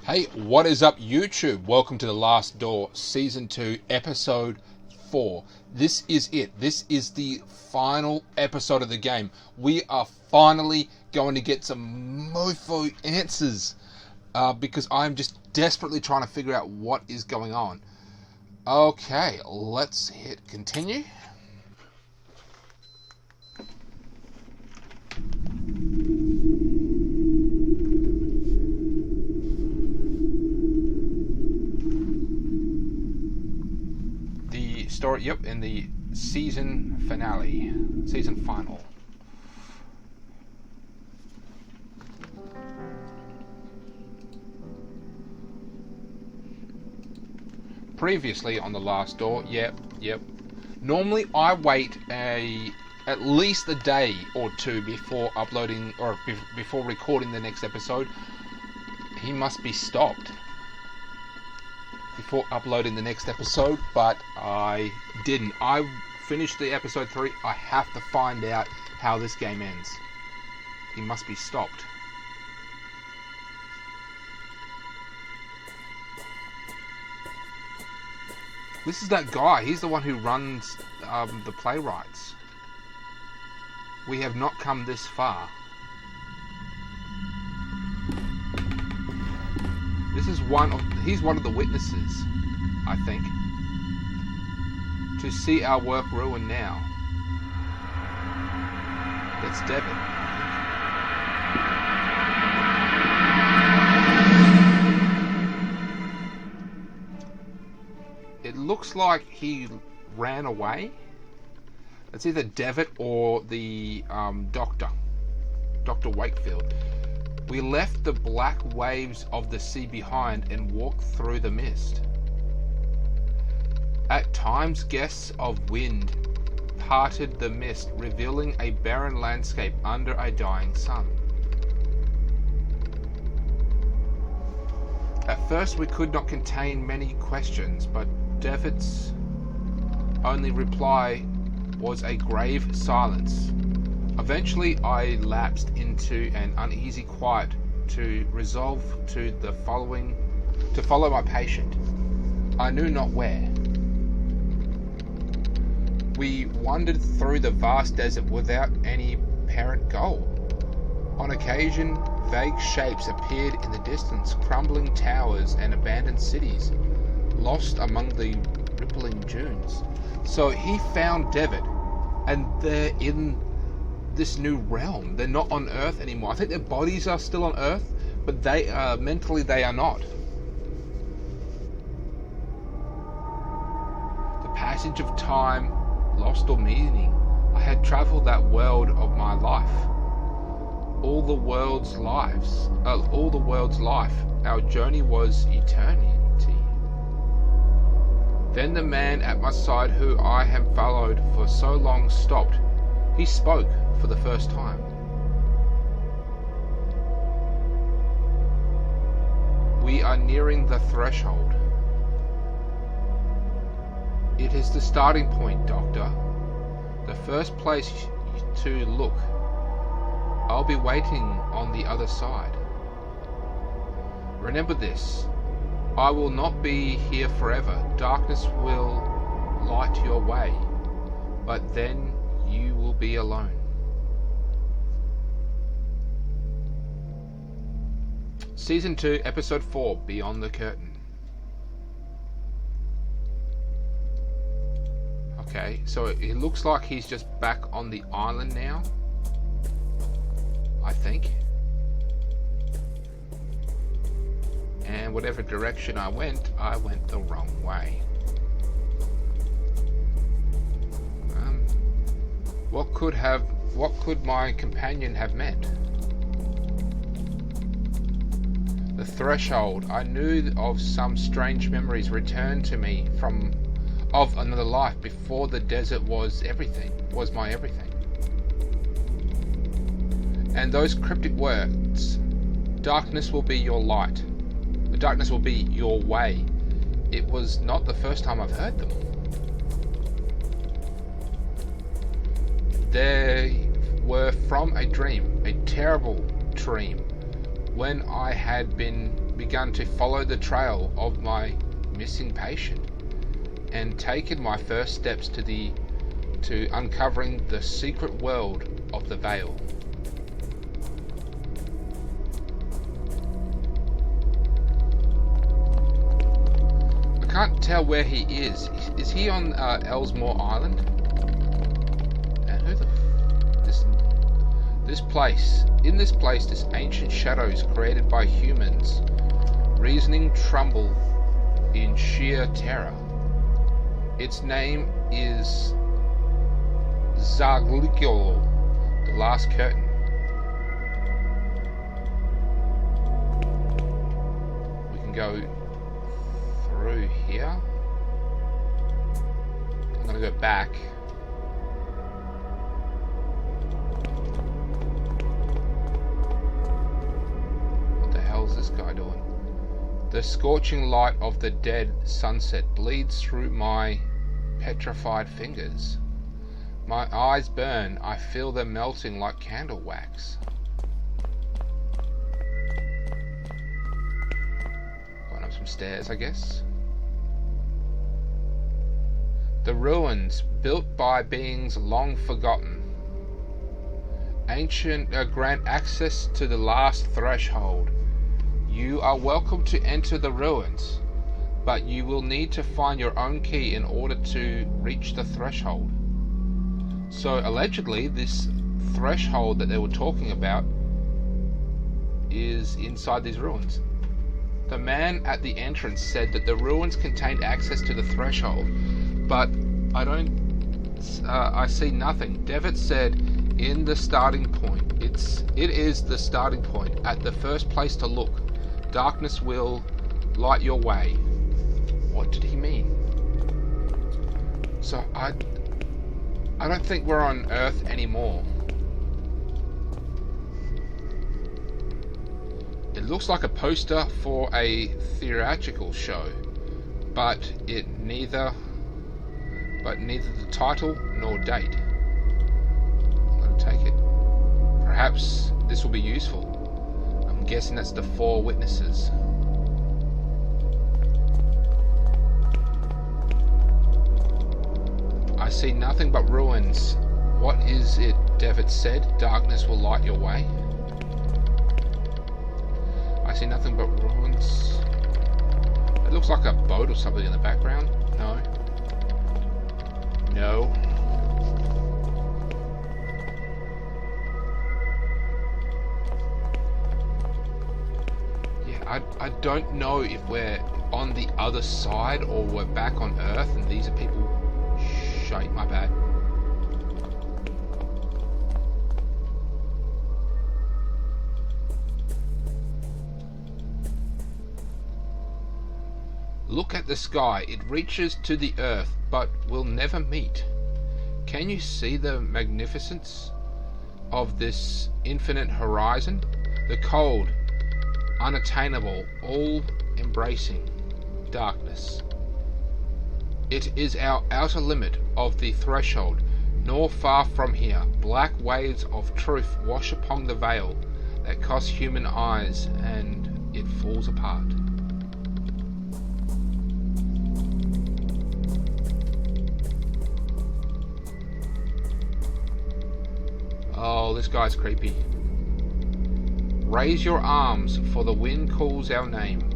Hey, what is up, YouTube? Welcome to The Last Door, Season 2, Episode 4. This is it. This is the final episode of the game. We are finally going to get some mofo answers because I'm just desperately trying to figure out what is going on. Okay, let's hit continue. Story, yep, in the season finale, season final. Previously on The Last Door, yep. Normally I wait at least a day or two before uploading or before recording the next episode. He must be stopped before uploading the next episode, but I didn't. I finished the episode 3. I have to find out how this game ends. He must be stopped. This is that guy. He's the one who runs the playwrights. We have not come this far. He's one of the witnesses, I think. To see our work ruined now. That's Devitt. It looks like he ran away. It's either Devitt or the doctor, Dr. Wakefield. We left the black waves of the sea behind and walked through the mist. At times, gusts of wind parted the mist, revealing a barren landscape under a dying sun. At first, we could not contain many questions, but Devitt's only reply was a grave silence. Eventually, I lapsed into an uneasy quiet to resolve to follow my patient. I knew not where. We wandered through the vast desert without any apparent goal. On occasion, vague shapes appeared in the distance, crumbling towers and abandoned cities, lost among the rippling dunes. So he found Devitt, and they're in this new realm. They're not on Earth anymore. I think their bodies are still on Earth, but they mentally they are not. The passage of time lost all meaning. I had travelled that world of my life. All the world's life. Our journey was eternity. Then the man at my side, who I had followed for so long, stopped. He spoke for the first time. We are nearing the threshold. It is the starting point, Doctor. The first place to look. I'll be waiting on the other side. Remember this. I will not be here forever. Darkness will light your way, but then you will be alone. Season 2, Episode 4, Beyond the Curtain. Okay, so it looks like he's just back on the island now, I think. And whatever direction I went the wrong way. What could my companion have meant? The threshold. I knew of some strange memories returned to me of another life before the desert was my everything. And those cryptic words, darkness will be your light. The darkness will be your way. It was not the first time I've heard them. They were from a dream, a terrible dream, when I had begun to follow the trail of my missing patient and taken my first steps to uncovering the secret world of the Vale. I can't tell where he is. Is he on Ellesmere Island? And who the this place? In this place, this ancient shadows created by humans, reasoning tremble in sheer terror. Its name is Zargligol, the last curtain. We can go through here. I'm going to go back. What the hell is this guy doing? The scorching light of the dead sunset bleeds through my petrified fingers. My eyes burn. I feel them melting like candle wax. Going up some stairs, I guess. The ruins, built by beings long forgotten. Ancient grant access to the last threshold. You are welcome to enter the ruins, but you will need to find your own key in order to reach the threshold. So allegedly, this threshold that they were talking about is inside these ruins. The man at the entrance said that the ruins contained access to the threshold, but I see nothing. Devitt said, in the starting point. It is the starting point. At the first place to look, darkness will light your way. What did he mean? So I don't think we're on Earth anymore. It looks like a poster for a theatrical show, but neither the title nor date. I'm going to take it. Perhaps this will be useful. I'm guessing that's the 4 witnesses. I see nothing but ruins. What is it Devitt said? Darkness will light your way. I see nothing but ruins. It looks like a boat or something in the background. No. No. Yeah, I don't know if we're on the other side or we're back on Earth and these are people. Shite, my bad. Look at the sky. It reaches to the earth, but will never meet. Can you see the magnificence of this infinite horizon? The cold, unattainable, all-embracing darkness. It is our outer limit of the threshold, nor far from here. Black waves of truth wash upon the veil that costs human eyes, and it falls apart. Oh, this guy's creepy. Raise your arms, for the wind calls our name.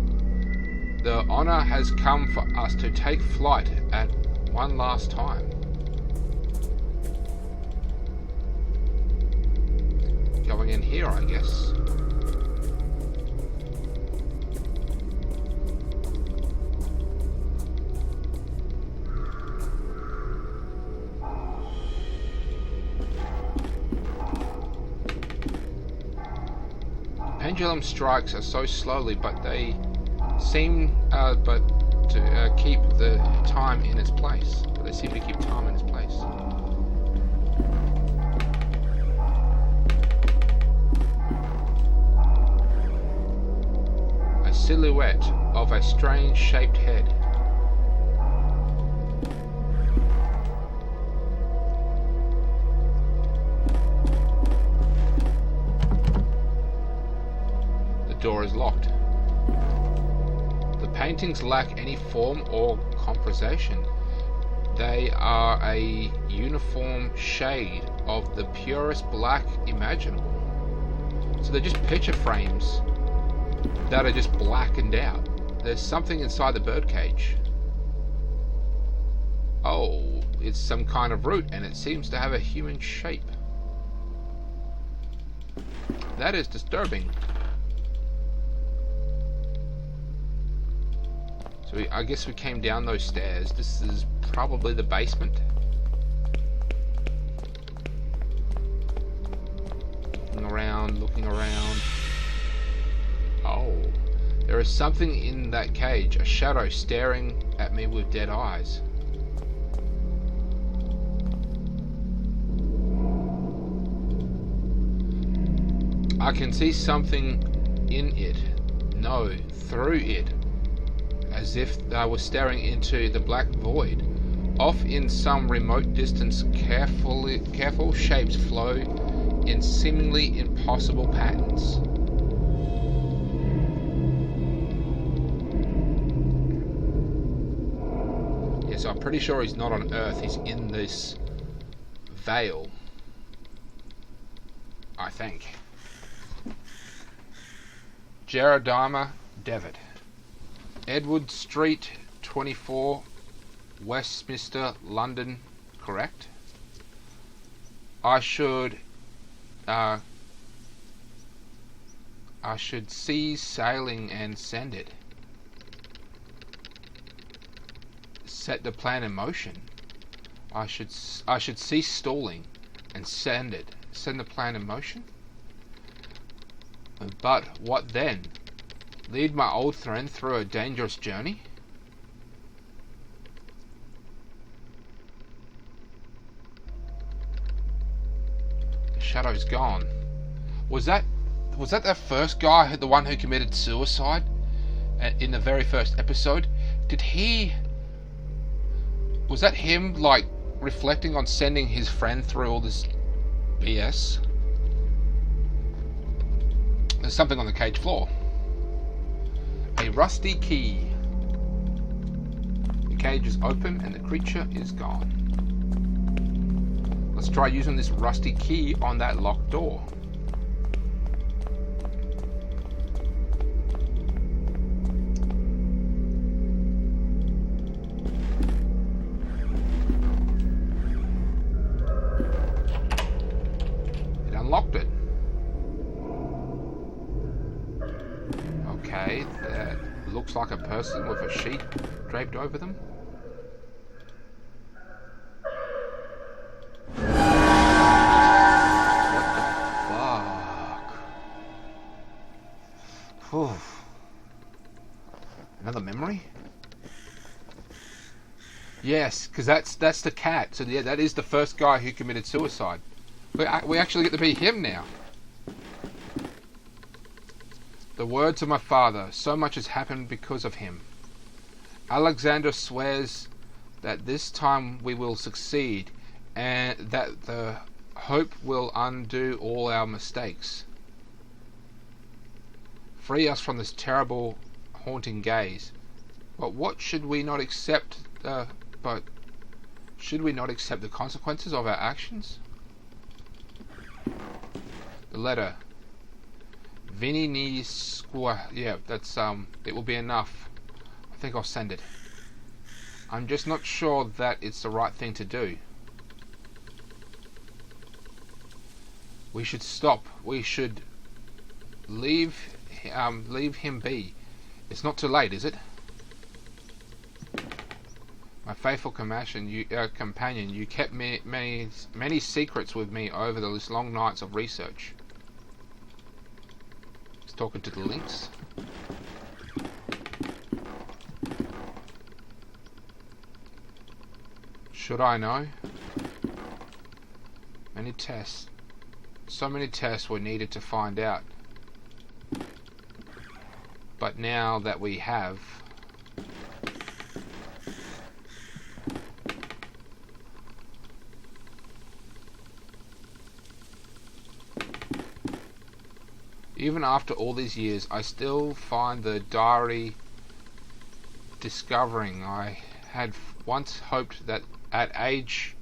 The honor has come for us to take flight at one last time. Going in here, I guess. Pendulum strikes are so slowly, but they seem to keep the time in its place. But they seem to keep time in its place. A silhouette of a strange shaped head. The door is locked. The paintings lack any form or composition. They are a uniform shade of the purest black imaginable. So they're just picture frames that are just blackened out. There's something inside the birdcage. Oh, it's some kind of root, and it seems to have a human shape. That is disturbing. So I guess we came down those stairs. This is probably the basement. Looking around. Oh, there is something in that cage, a shadow staring at me with dead eyes. I can see something in it, no, through it, as if they were staring into the black void. Off in some remote distance, careful shapes flow in seemingly impossible patterns. Yes, I'm pretty sure he's not on Earth, he's in this veil, I think. Jeremiah Devitt, Edward Street, 24, Westminster, London, correct? I should cease sailing and send it. Set the plan in motion. I should cease stalling and send it. Send the plan in motion? But what then? Lead my old friend through a dangerous journey? The shadow's gone. Was that that first guy, the one who committed suicide in the very first episode? Was that him, like, reflecting on sending his friend through all this BS? There's something on the cage floor. A rusty key. The cage is open and the creature is gone. Let's try using this rusty key on that locked door. It unlocked it. Okay, that looks like a person with a sheet draped over them. Whew. Another memory? Yes, because that's the cat. So yeah, that is the first guy who committed suicide. We actually get to be him now. The words of my father, so much has happened because of him. Alexander swears that this time we will succeed, and that the hope will undo all our mistakes. Free us from this terrible, haunting gaze. But should we not accept the consequences of our actions? The letter. Vini ni squa. Yeah, that's it will be enough. I think I'll send it. I'm just not sure that it's the right thing to do. We should stop. We should leave him be. It's not too late, is it? My faithful companion, you kept many secrets with me over those long nights of research. He's talking to the lynx. Should I know? Many tests. So many tests were needed to find out. But now that we have, Even after all these years, I still find the diary discovering. I had once hoped that at age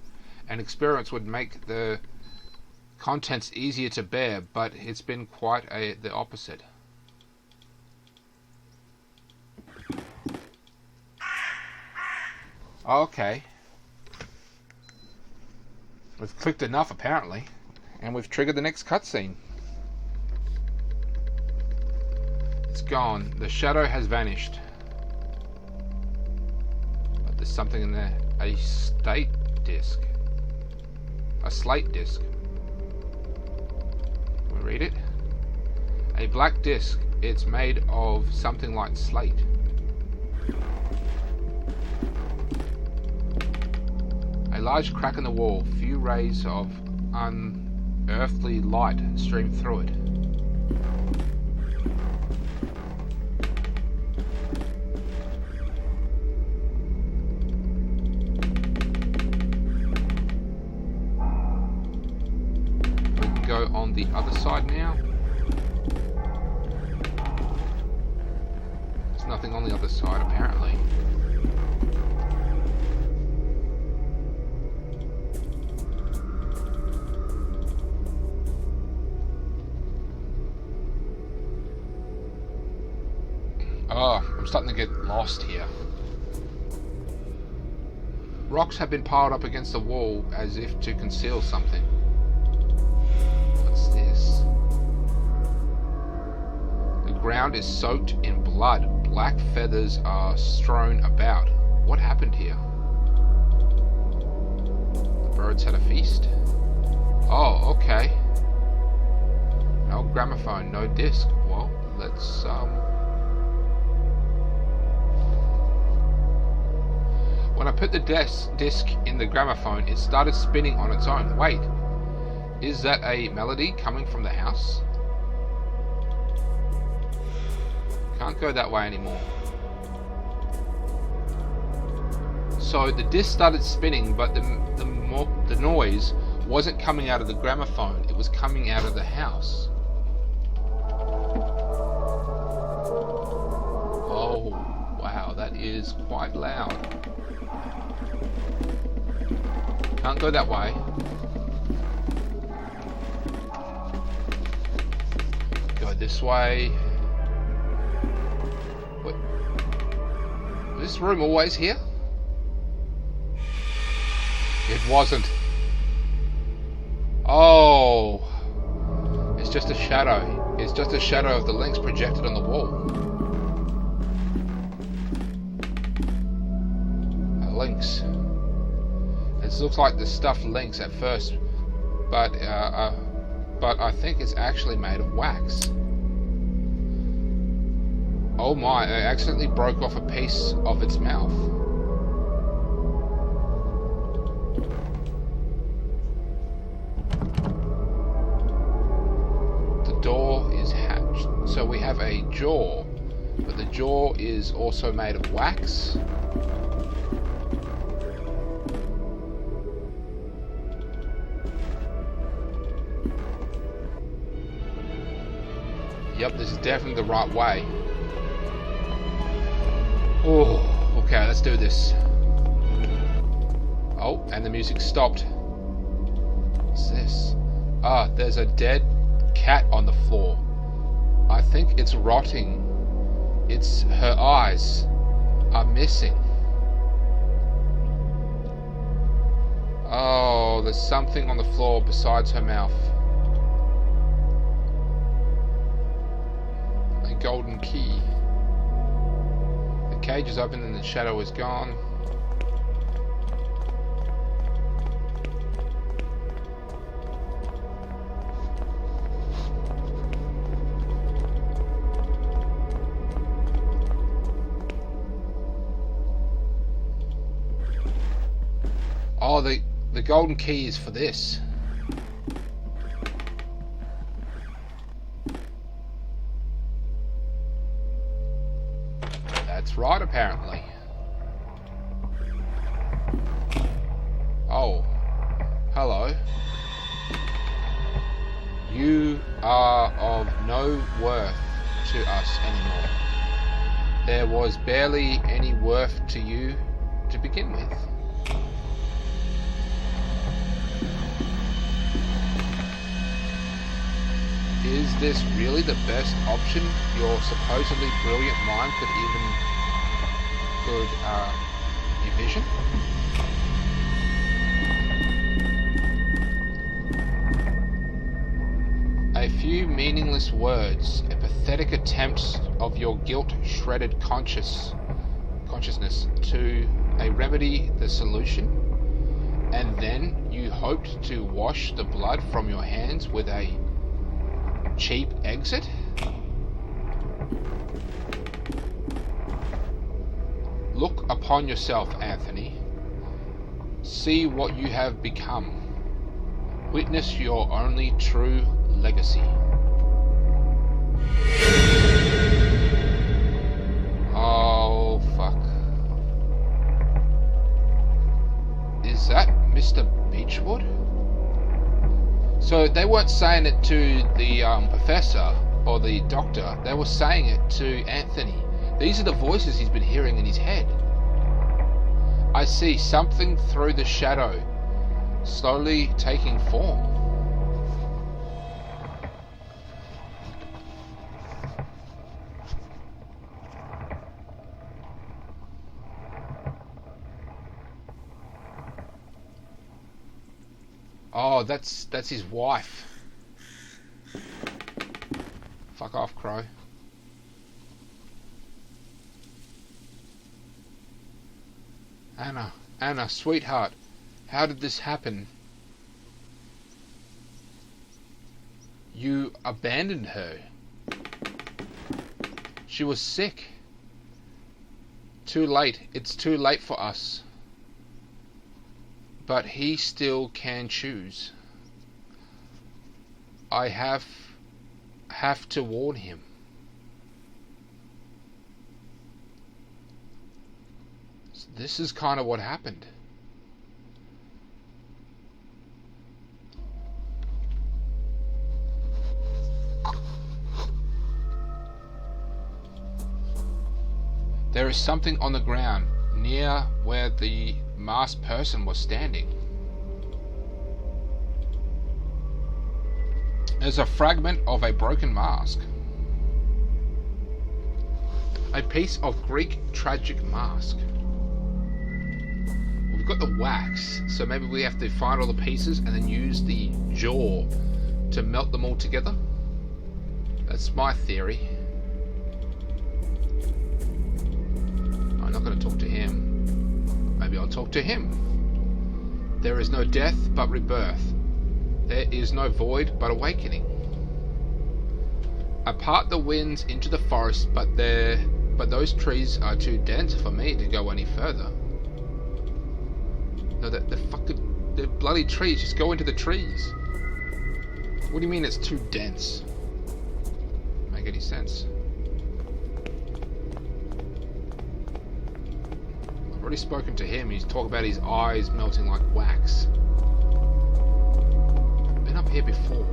and experience would make the contents easier to bear, but it's been quite the opposite. Okay. We've clicked enough, apparently, and we've triggered the next cutscene. It's gone. The shadow has vanished. But there's something in there. A slate disc. A slate disc. Can we read it? A black disc. It's made of something like slate. A large crack in the wall. Few rays of unearthly light stream through it. We can go on the other side now. There's nothing on the other side, apparently. Oh, I'm starting to get lost here. Rocks have been piled up against the wall as if to conceal something. What's this? The ground is soaked in blood. Black feathers are strewn about. What happened here? The birds had a feast. Oh, okay. No gramophone, no disc. Well, let's When I put the disc in the gramophone, it started spinning on its own. Wait, is that a melody coming from the house? Can't go that way anymore. So the disc started spinning, but the noise wasn't coming out of the gramophone, it was coming out of the house. Oh, wow, that is quite loud. Can't go that way. Go this way. Wait. Was this room always here? It wasn't. Oh. It's just a shadow. It's just a shadow of the Lynx projected on the wall. A Lynx. It looks like the stuffed lynx at first, but I think it's actually made of wax. Oh my, I accidentally broke off a piece of its mouth. The door is hatched. So we have a jaw, but the jaw is also made of wax. Yep, this is definitely the right way. Oh, okay, let's do this. Oh, and the music stopped. What's this? Ah, there's a dead cat on the floor. I think it's rotting. Her eyes are missing. Oh, there's something on the floor besides her mouth. Golden key. The cage is open and the shadow is gone. Oh, the golden key is for this. Right, apparently. Oh, hello. You are of no worth to us anymore. There was barely any worth to you to begin with. Is this really the best option your supposedly brilliant mind could envision? A few meaningless words, a pathetic attempt of your guilt-shredded consciousness to remedy the solution, and then you hoped to wash the blood from your hands with a cheap exit? Look upon yourself, Anthony. See what you have become. Witness your only true legacy. Oh, fuck. Is that Mr. Beechwood? So they weren't saying it to the professor or the doctor. They were saying it to Anthony. These are the voices he's been hearing in his head. I see something through the shadow, slowly taking form. Oh, that's his wife. Fuck off, Crow. Anna, sweetheart, how did this happen? You abandoned her. She was sick. Too late. It's too late for us. But he still can choose. I have to warn him. So this is kind of what happened. There is something on the ground near where the masked person was standing. There's a fragment of a broken mask. A piece of Greek tragic mask. We've got the wax, so maybe we have to find all the pieces and then use the jaw to melt them all together. That's my theory. I'm not going to talk to him. Maybe I'll talk to him. There is no death but rebirth. There is no void but awakening. Apart the winds into the forest, but those trees are too dense for me to go any further. No, the bloody trees. Just go into the trees. What do you mean it's too dense? Doesn't make any sense. I've already spoken to him. He's talking about his eyes melting like wax. I've been up here before.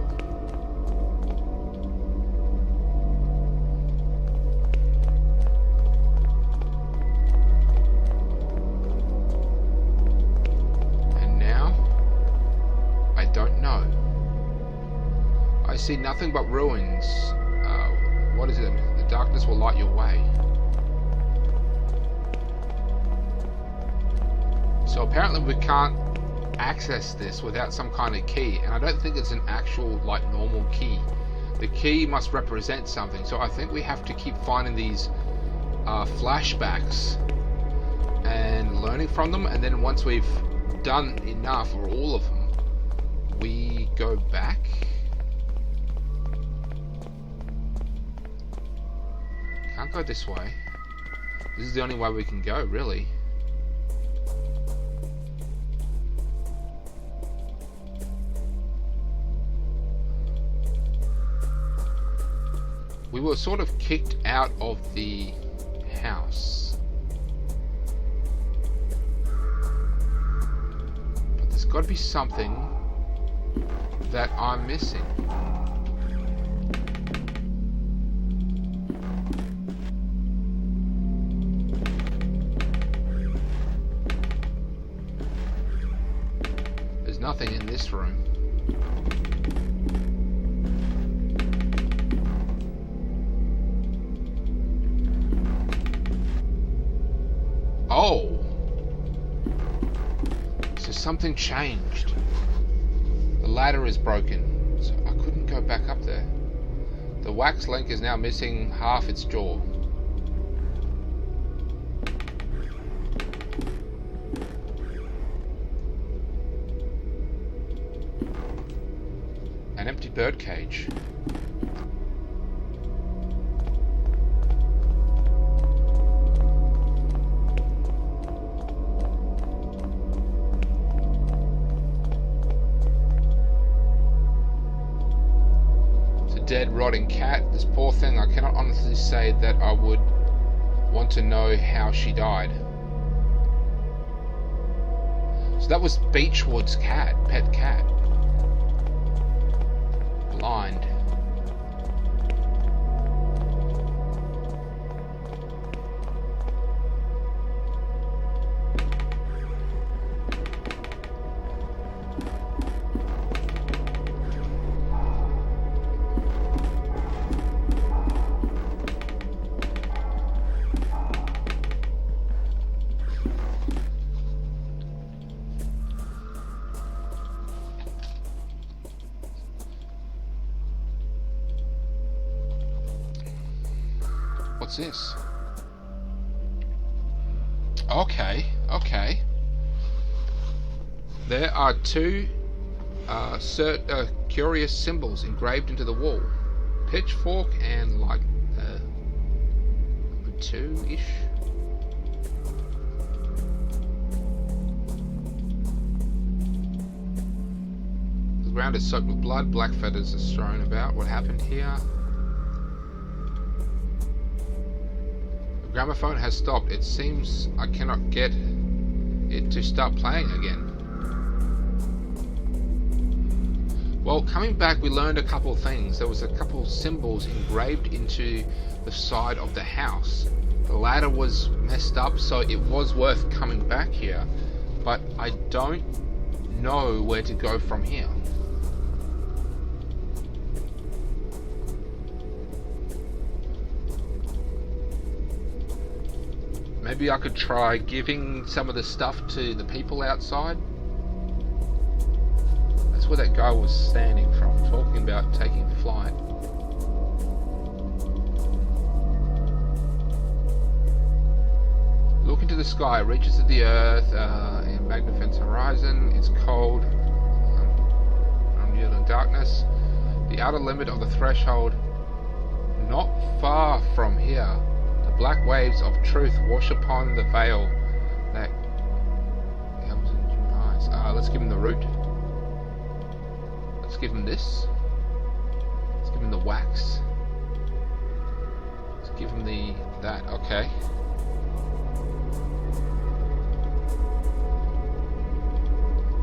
I see nothing but ruins. What is it? The darkness will light your way. So apparently we can't access this without some kind of key, and I don't think it's an actual like normal key. The key must represent something, so I think we have to keep finding these flashbacks and learning from them, and then once we've done enough or all of them, we go back. Can't go this way. This is the only way we can go, really. We were sort of kicked out of the house. But there's got to be something that I'm missing. nothing in this room. Oh! So something changed. The ladder is broken, so I couldn't go back up there. The wax link is now missing half its jaw. An empty bird cage. Dead, rotting cat. This poor thing, I cannot honestly say that I would want to know how she died. So that was Beechwood's cat, pet cat. Blind. What's this? Okay. There are two curious symbols engraved into the wall. Pitchfork and like number 2-ish. The ground is soaked with blood. Black feathers are strewn about. What happened here? Gramophone has stopped. It seems I cannot get it to start playing again. Well, coming back, we learned a couple of things. There was a couple of symbols engraved into the side of the house. The ladder was messed up, so it was worth coming back here. But I don't know where to go from here. Maybe I could try giving some of the stuff to the people outside. That's where that guy was standing from, talking about taking flight. Look into the sky, it reaches to the earth, in magnificent horizon. It's cold, unyielding darkness. The outer limit of the threshold, not far from here. Black waves of truth wash upon the veil that comes into your eyes. Let's give him the root. Let's give him this. Let's give him the wax. Let's give him that. Okay.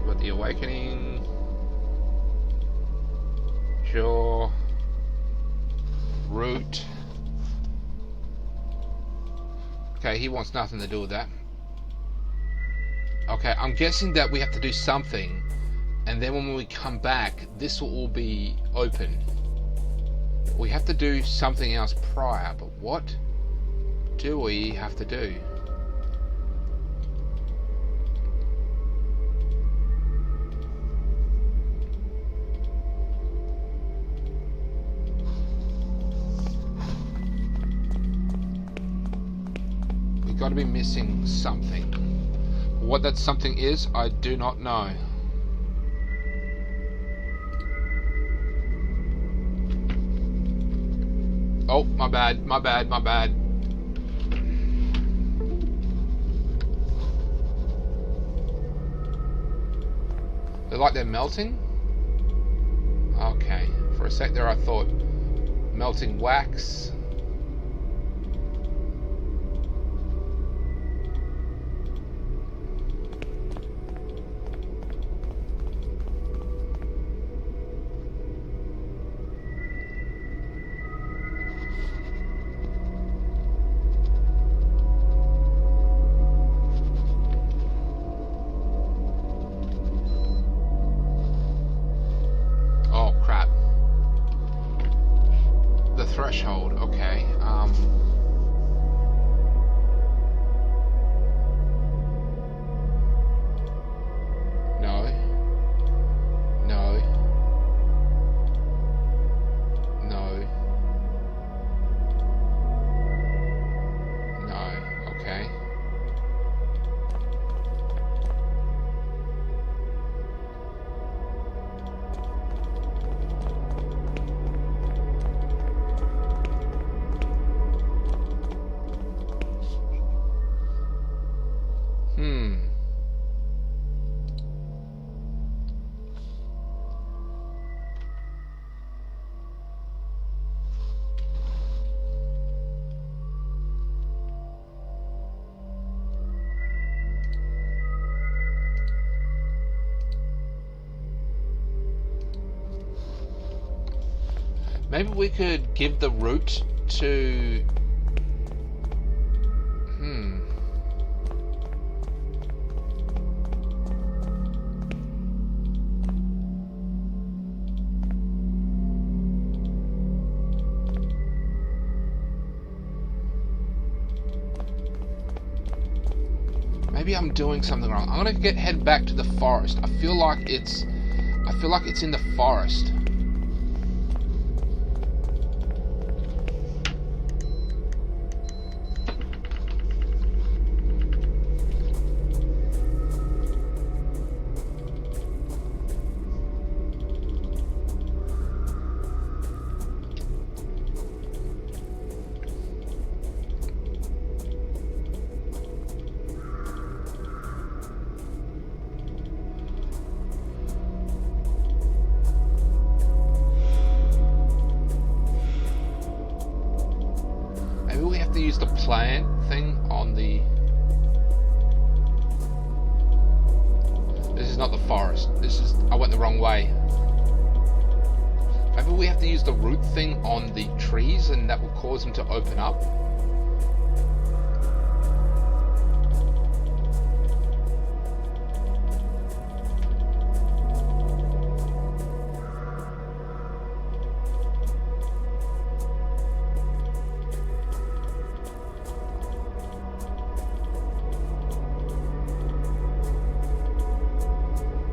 But the awakening, jaw, root. Okay, he wants nothing to do with that. Okay, I'm guessing that we have to do something, and then when we come back, this will all be open. We have to do something else prior, but what do we have to do? Got to be missing something. What that something is, I do not know. Oh, my bad. They're like they're melting? Okay. For a sec there I thought melting wax. Maybe we could give the route to... Maybe I'm doing something wrong. I'm gonna head back to the forest. I feel like it's in the forest. Use the plant thing on the... This is not the forest. I went the wrong way. Maybe we have to use the root thing on the trees and that will cause them to open up.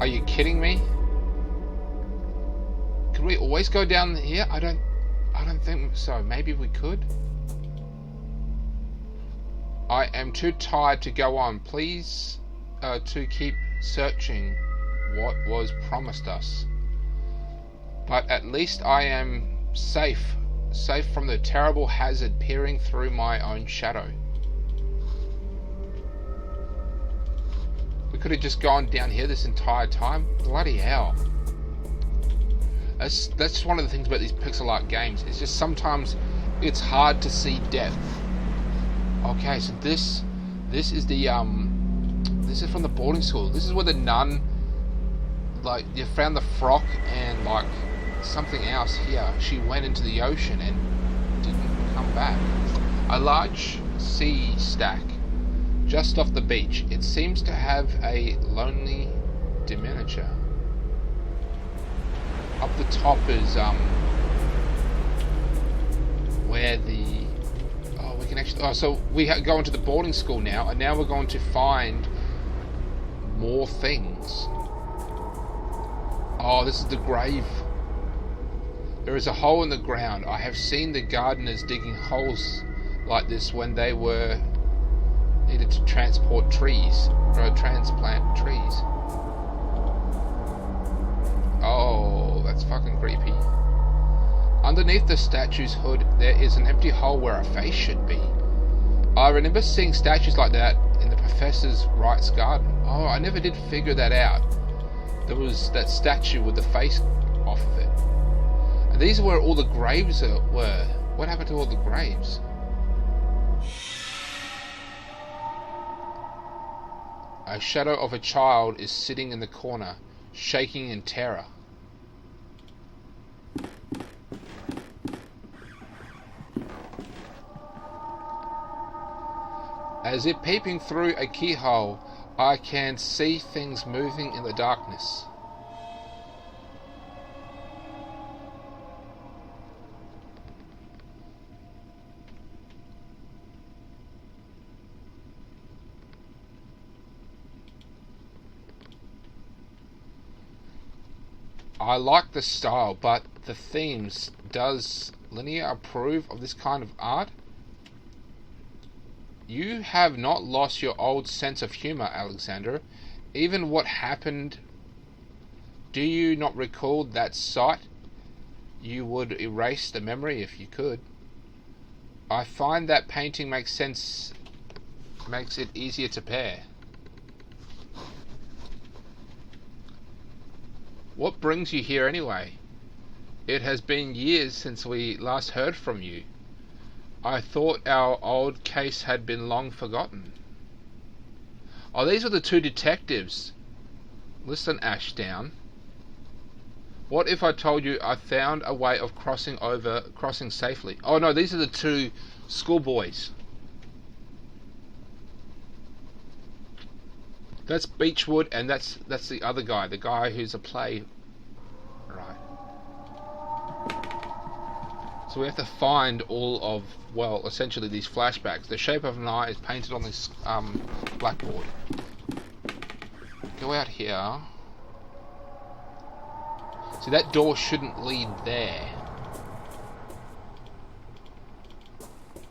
Are you kidding me? Could we always go down here? I don't think so. Maybe we could. I am too tired to go on. Please to keep searching what was promised us. But at least I am safe from the terrible hazard peering through my own shadow. We could have just gone down here this entire time. Bloody hell. That's just one of the things about these pixel art games. It's just sometimes it's hard to see depth. Okay, so this is the this is from the boarding school. This is where the nun, like, you found the frock and like something else here. She went into the ocean and didn't come back. A large sea stack just off the beach. It seems to have a lonely diminuture. Up the top is where the we can actually so we go into the boarding school now, and now we're going to find more things. Oh, this is the grave. There is a hole in the ground. I have seen the gardeners digging holes like this when they needed to transport trees, or transplant trees. Oh, that's fucking creepy. Underneath the statue's hood, there is an empty hole where a face should be. I remember seeing statues like that in the Professor's Wright's garden. Oh, I never did figure that out. There was that statue with the face off of it. And these are where all the graves were. What happened to all the graves? A shadow of a child is sitting in the corner, shaking in terror. As if peeping through a keyhole, I can see things moving in the darkness. I like the style, but the themes. Does Linear approve of this kind of art? You have not lost your old sense of humor, Alexander. Even what happened... Do you not recall that sight? You would erase the memory if you could. I find that painting makes it easier to pair. What brings you here anyway? It has been years since we last heard from you. I thought our old case had been long forgotten. Oh, these are the two detectives. Listen, Ashdown. What if I told you I found a way of crossing safely? Oh no, these are the two schoolboys. That's Beechwood, and that's the other guy, the guy who's a play. Right. So we have to find all of, well, essentially these flashbacks. The shape of an eye is painted on this blackboard. Go out here. See, that door shouldn't lead there.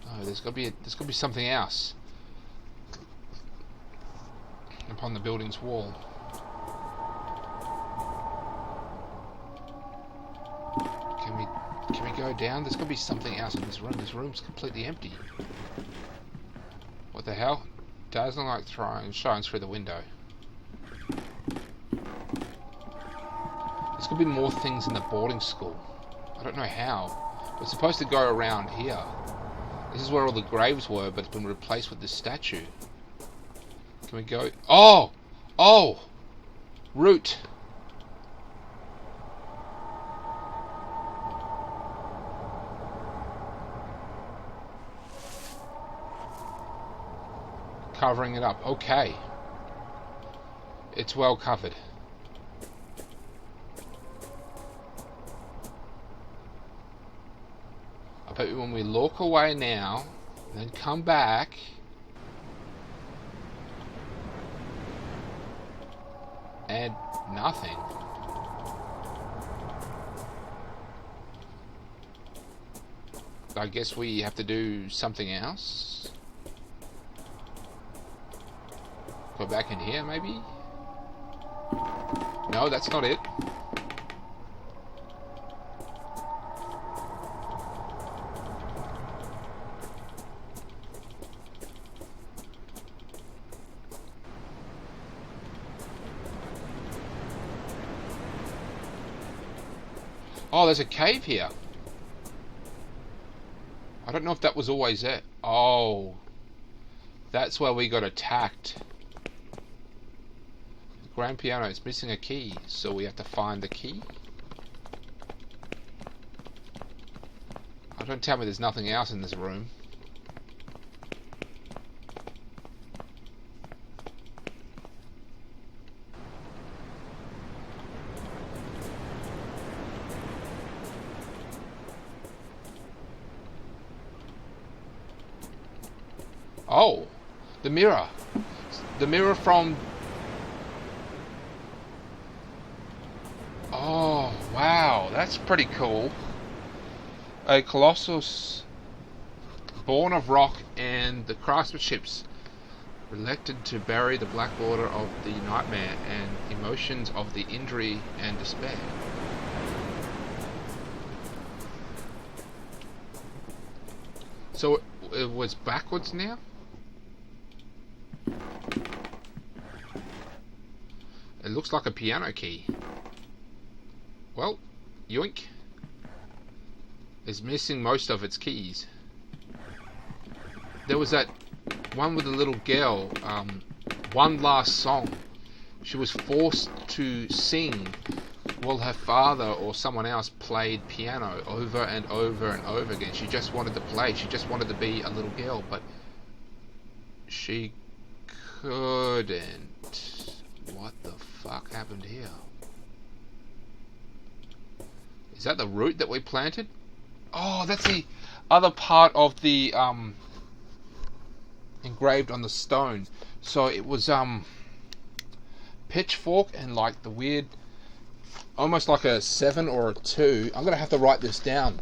Oh, there's got to be something else upon the building's wall. Can we go down? There's got to be something else in this room. This room's completely empty. What the hell? Dazzling like throwing shines through the window. There's got to be more things in the boarding school. I don't know how. We're supposed to go around here. This is where all the graves were, but it's been replaced with this statue. Can we go? Oh! Oh! Root! Covering it up. Okay. It's well covered. I bet when we look away now, then come back, and nothing. I guess we have to do something else. Go back in here, maybe? No, that's not it. Oh, there's a cave here. I don't know if that was always it. Oh, that's where we got attacked. The grand piano is missing a key, so we have to find the key. Oh, don't tell me there's nothing else in this room. Oh, the mirror. The mirror from... Oh, wow, that's pretty cool. A Colossus born of rock and the craftsmanships elected to bury the black border of the nightmare and emotions of the injury and despair. So it was backwards now? It looks like a piano key. Well, yoink. It's missing most of its keys. There was that one with the little girl, One Last Song. She was forced to sing while her father or someone else played piano over and over and over again. She just wanted to play. She just wanted to be a little girl, but she couldn't. What the fuck happened here? Is that the root that we planted? Oh, that's the other part of the engraved on the stone. So it was pitchfork and like the weird, almost like a 7 or a 2. I'm gonna have to write this down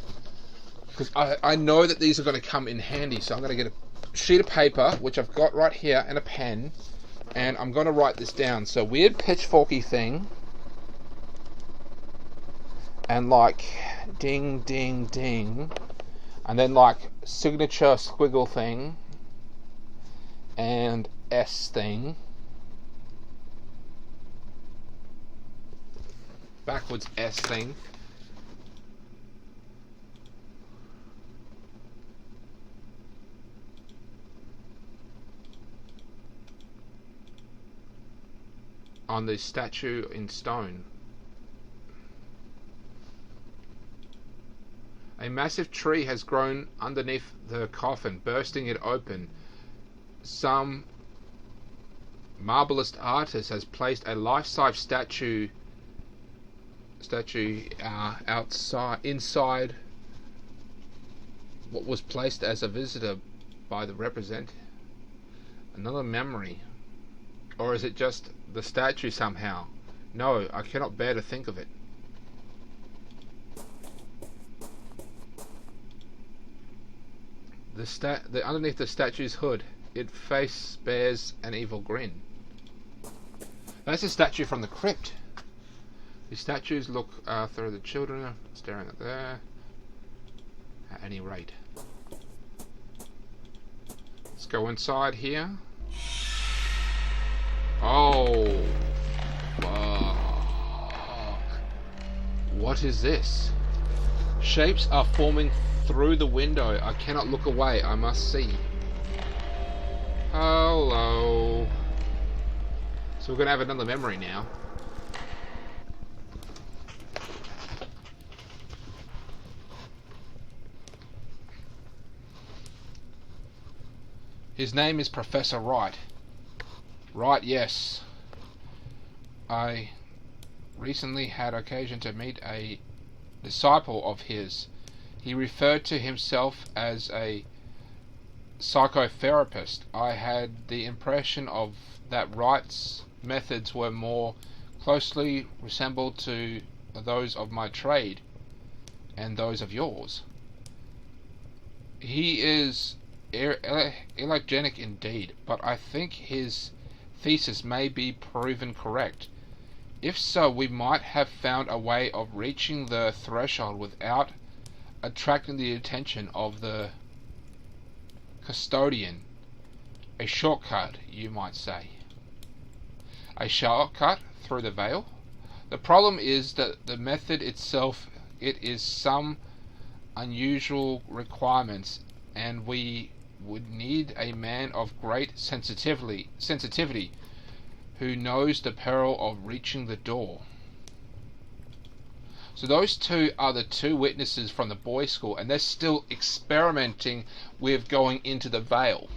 because I know that these are going to come in handy. So I'm going to get a sheet of paper, which I've got right here, and a pen, and I'm going to write this down. So weird pitchforky thing, and like ding ding ding, and then like signature squiggle thing, and S thing, backwards S thing, on the statue in stone. A massive tree has grown underneath the coffin, bursting it open. Some marvelous artist has placed a life-size statue inside what was placed as a visitor by the represent. Another memory. Or is it just the statue somehow? No, I cannot bear to think of it. Underneath the statue's hood, its face bears an evil grin. That's a statue from the crypt. The statues look through the children, staring at there. At any rate. Let's go inside here. Oh, fuck. What is this? Shapes are forming through the window. I cannot look away. I must see. Hello. So we're going to have another memory now. His name is Professor Wright. Right, yes. I recently had occasion to meet a disciple of his. He referred to himself as a psychotherapist. I had the impression of that Wright's methods were more closely resembled to those of my trade and those of yours. He is elegant indeed, but I think his thesis may be proven correct. If so, we might have found a way of reaching the threshold without attracting the attention of the custodian. A shortcut, you might say. A shortcut through the veil? The problem is that the method itself, it is some unusual requirements, and we would need a man of great sensitivity who knows the peril of reaching the door. So those two are the two witnesses from the boys' school, and they're still experimenting with going into the veil.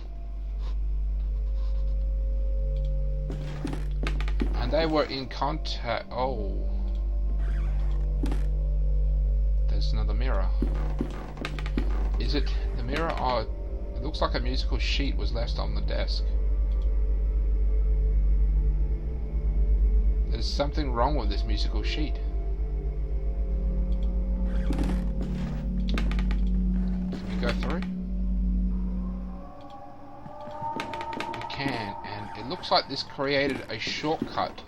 And they were in contact. Oh, there's another mirror. Is it the mirror? Oh, it looks like a musical sheet was left on the desk. There's something wrong with this musical sheet. Can we go through? We can, and it looks like this created a shortcut.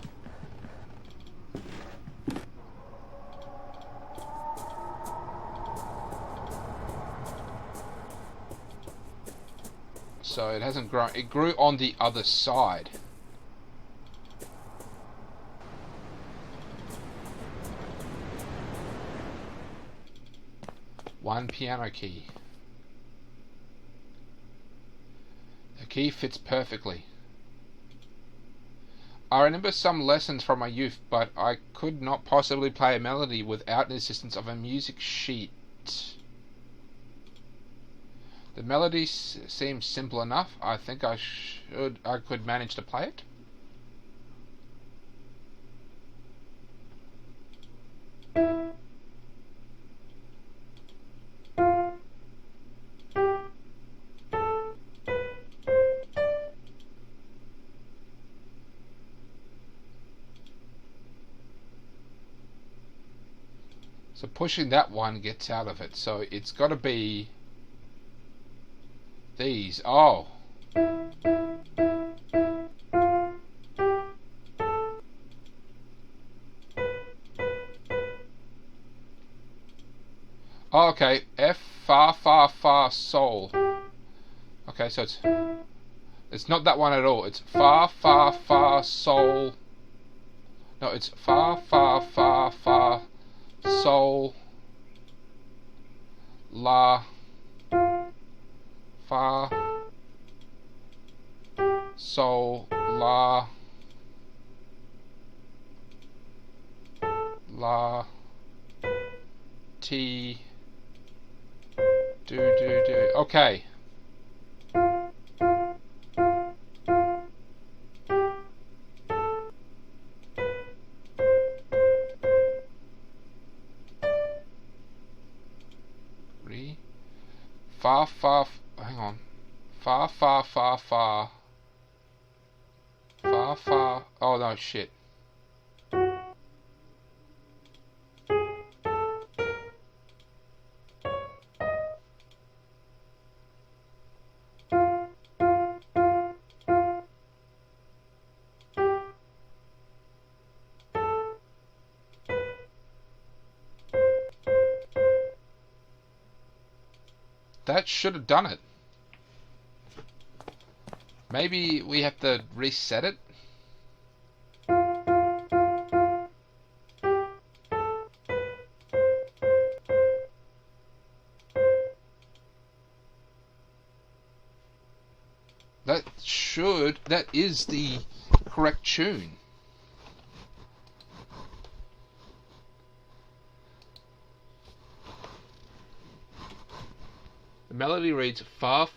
So it hasn't grown. It grew on the other side. One piano key. The key fits perfectly. I remember some lessons from my youth, but I could not possibly play a melody without the assistance of a music sheet. The melody seems simple enough. I think I could manage to play it. So pushing that one gets out of it. So it's got to be these. Oh. Oh, okay. F, fa, fa, fa, sol. Okay, so it's not that one at all. It's fa, fa, fa, sol. No, it's fa, fa, fa, fa, sol, la, fa, sol, la, la, ti, Okay. Hang on. Far. Oh no, shit. That should have done it. Maybe we have to reset it? That is the correct tune. The melody reads fa,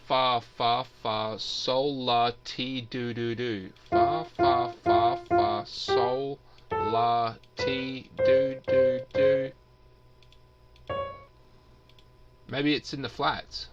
sol, la, ti, do. Fa, sol, la, ti, do. Maybe it's in the flats.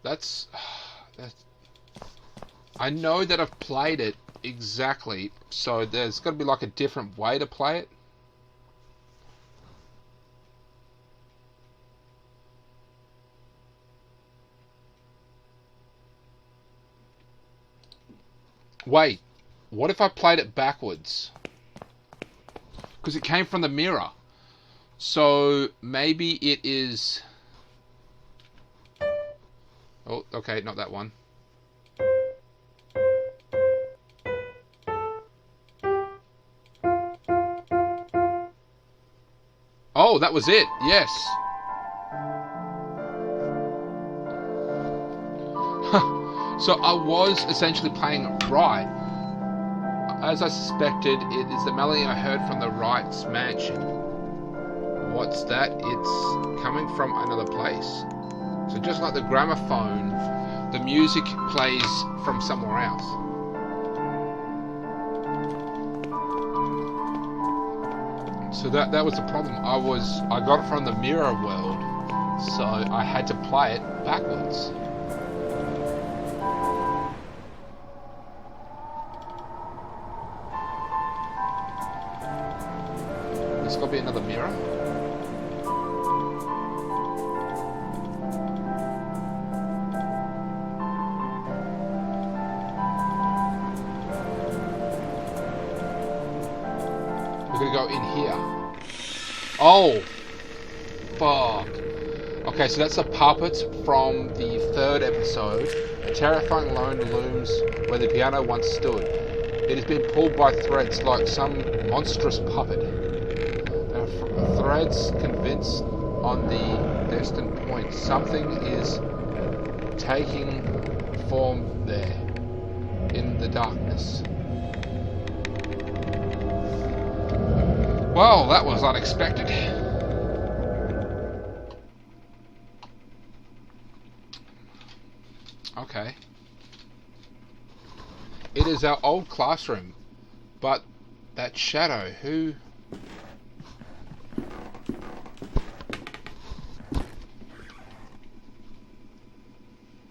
That's I know that I've played it exactly, so there's got to be like a different way to play it. Wait, what if I played it backwards? Because it came from the mirror. So maybe it is... Oh, okay, not that one. Oh, that was it. Yes. So I was essentially playing it right. As I suspected, it is the melody I heard from the Wright's mansion. What's that? It's coming from another place. So just like the gramophone, the music plays from somewhere else. So that was the problem. I got it from the mirror world, so I had to play it backwards. There's got to be another mirror. We're gonna go in here. Oh, fuck. Okay, so that's a puppet from the 3rd episode. A terrifying lone looms where the piano once stood. It has been pulled by threads like some monstrous puppet. The threads convinced on the destined point. Something is taking form there in the darkness. Well, that was unexpected. Okay. It is our old classroom, but that shadow, who...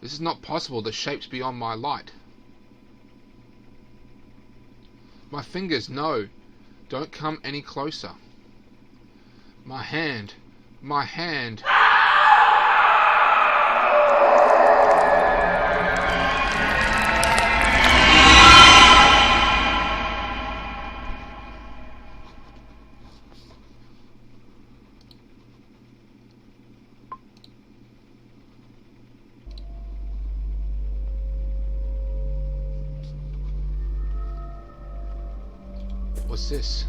This is not possible. The shape's beyond my light. My fingers, no. Don't come any closer. My hand. My hand. What's this?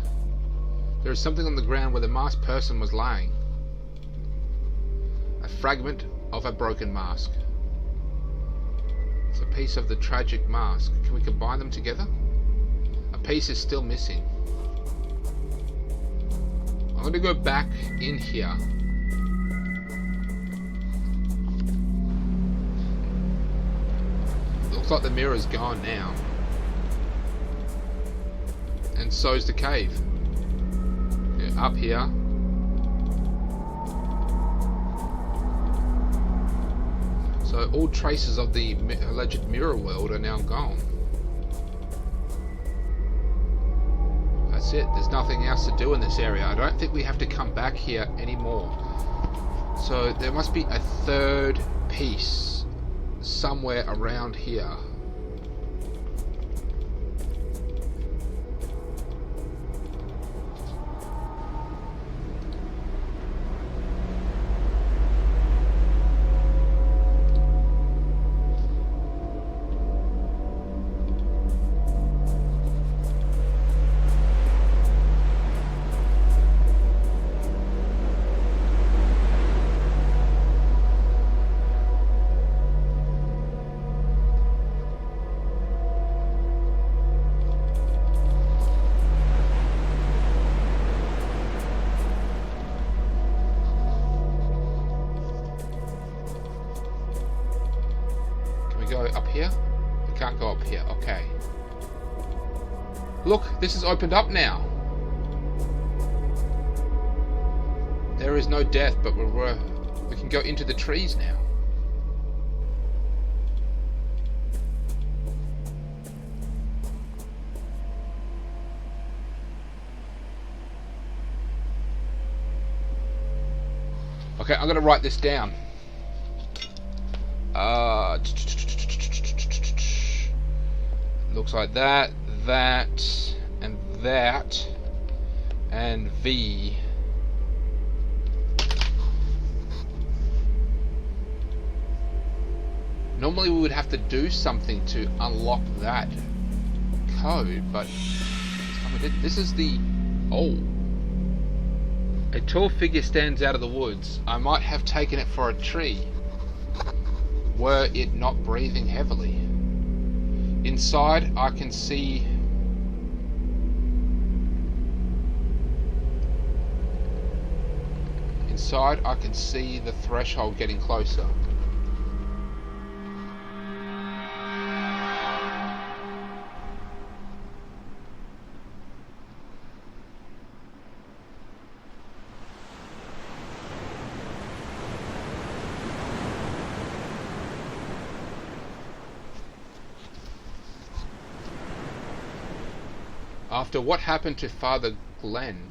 There is something on the ground where the masked person was lying. A fragment of a broken mask. It's a piece of the tragic mask. Can we combine them together? A piece is still missing. I'm going to go back in here. Looks like the mirror's gone now. And so's the cave. Yeah, up here. So all traces of the alleged mirror world are now gone. That's it. There's nothing else to do in this area. I don't think we have to come back here anymore. So there must be a third piece somewhere around here. Go up here? We can't go up here. Okay. Look, this is opened up now. There is no death, but we can go into the trees now. Okay, I'm going to write this down. Looks like that, and that, and V. Normally we would have to do something to unlock that code, but I mean, this is the... Oh. A tall figure stands out of the woods. I might have taken it for a tree, were it not breathing heavily. Inside, I can see the threshold getting closer. After what happened to Father Glenn,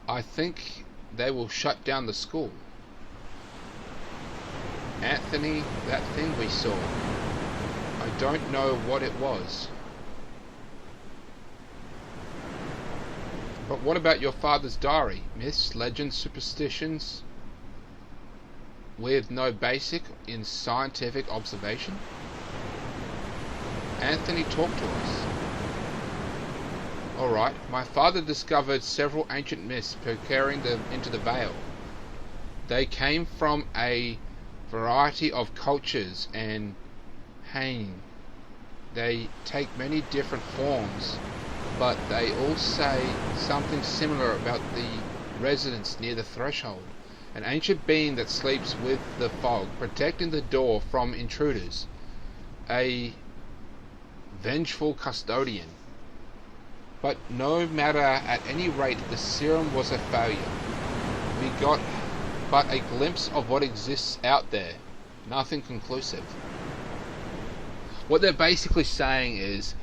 I think they will shut down the school. Anthony, that thing we saw, I don't know what it was. But what about your father's diary? Myths, legends, superstitions, with no basic in scientific observation? Anthony, talk to us. Alright, my father discovered several ancient myths carrying them into the Vale. They came from a variety of cultures and they take many different forms, but they all say something similar about the residents near the threshold. An ancient being that sleeps with the fog, protecting the door from intruders. A vengeful custodian. But no matter, at any rate, the serum was a failure. We got but a glimpse of what exists out there. Nothing conclusive. What they're basically saying is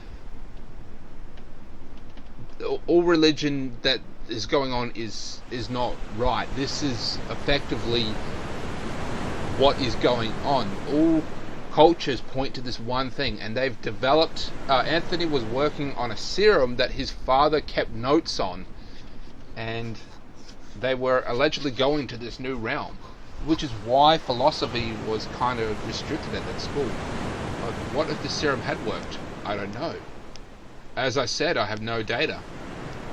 all religion that is going on is not right. This is effectively what is going on. All cultures point to this one thing, and they've developed... Anthony was working on a serum that his father kept notes on, and they were allegedly going to this new realm, which is why philosophy was kind of restricted at that school. But what if the serum had worked? I don't know. As I said, I have no data.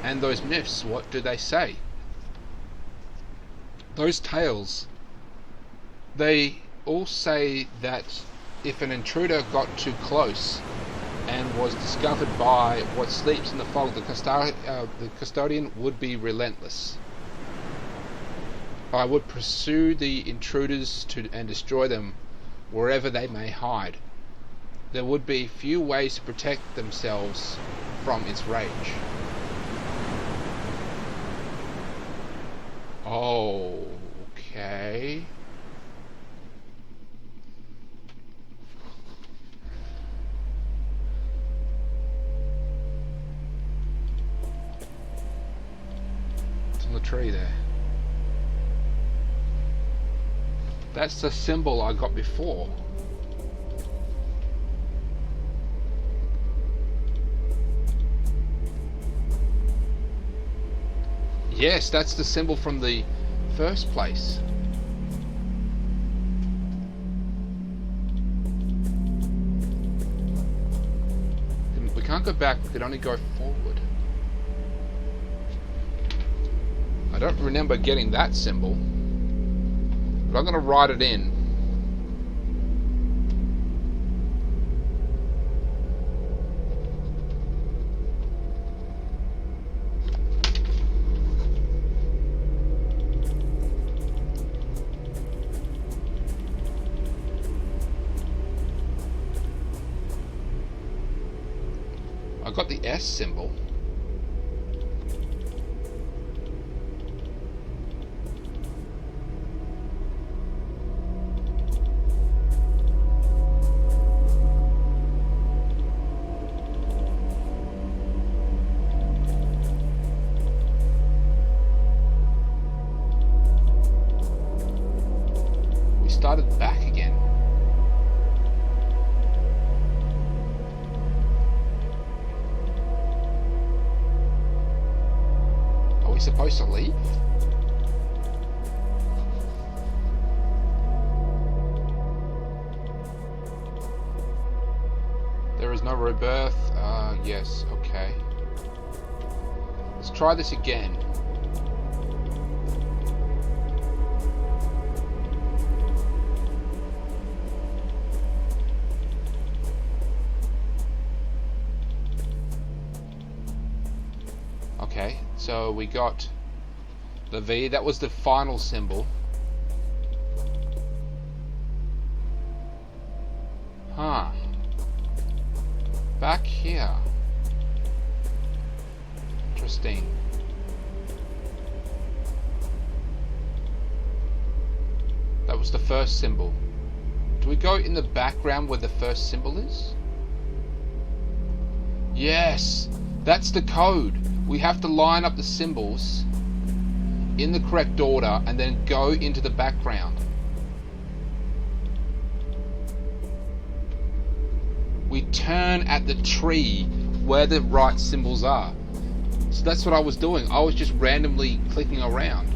And those myths, what do they say? Those tales, they all say that if an intruder got too close and was discovered by what sleeps in the fog, the custodian would be relentless. I would pursue the intruders and destroy them wherever they may hide. There would be few ways to protect themselves from its rage. Okay. It's on the tree there. That's the symbol I got before. Yes, that's the symbol from the first place. We can't go back, we could only go forward. I don't remember getting that symbol, but I'm going to write it in. I got the S symbol. We started back again. Supposed to leave? There is no rebirth. Yes, okay. Let's try this again. Okay, so we got the V. That was the final symbol. Huh. Back here. Interesting. That was the first symbol. Do we go in the background where the first symbol is? Yes! That's the code. We have to line up the symbols in the correct order and then go into the background. We turn at the tree where the right symbols are. So that's what I was doing. I was just randomly clicking around.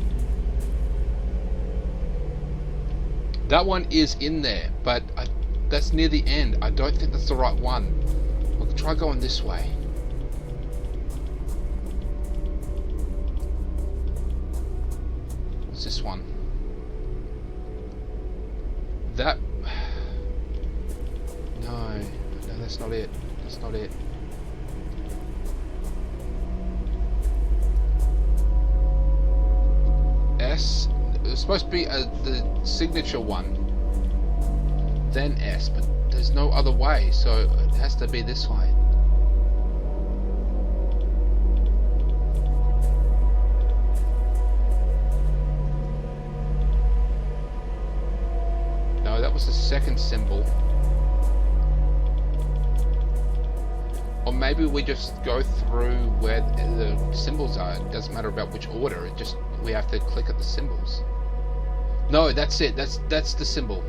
That one is in there, but that's near the end. I don't think that's the right one. We'll try going this way. This one. That. No, that's not it. That's not it. S. It's supposed to be the signature one. Then S, but there's no other way, so it has to be this way. That was the second symbol. Or maybe we just go through where the symbols are. It doesn't matter about which order. It just, we have to click at the symbols. No, that's it. That's the symbol.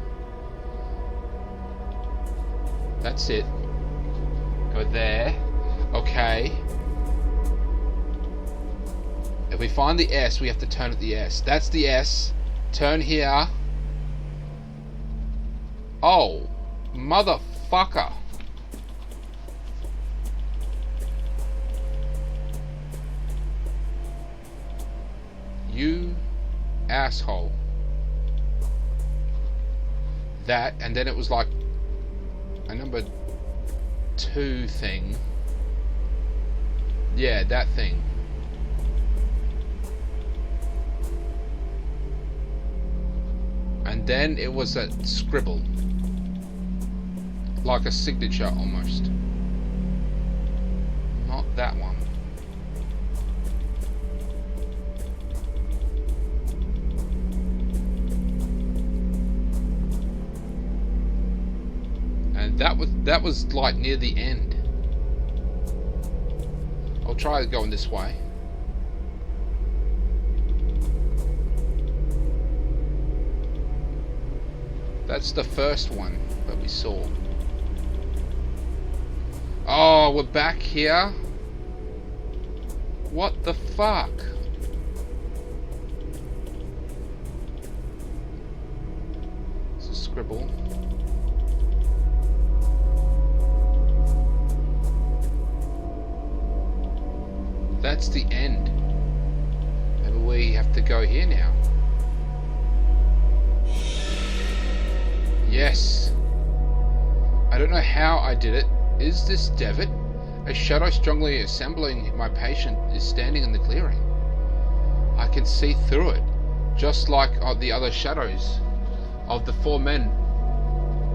That's it. Go there. Okay. If we find the S, we have to turn at the S. That's the S. Turn here. Oh, motherfucker. You asshole. That, and then it was like a number 2 thing. Yeah, that thing. And then it was a scribble. Like a signature almost. Not that one. And that was like near the end. I'll try going this way. That's the first one that we saw. Oh, we're back here? What the fuck? It's a scribble. That's the end. Maybe we have to go here now. Yes. I don't know how I did it. Is this Devitt? A shadow strongly assembling my patient is standing in the clearing. I can see through it, just like the other shadows of the 4 men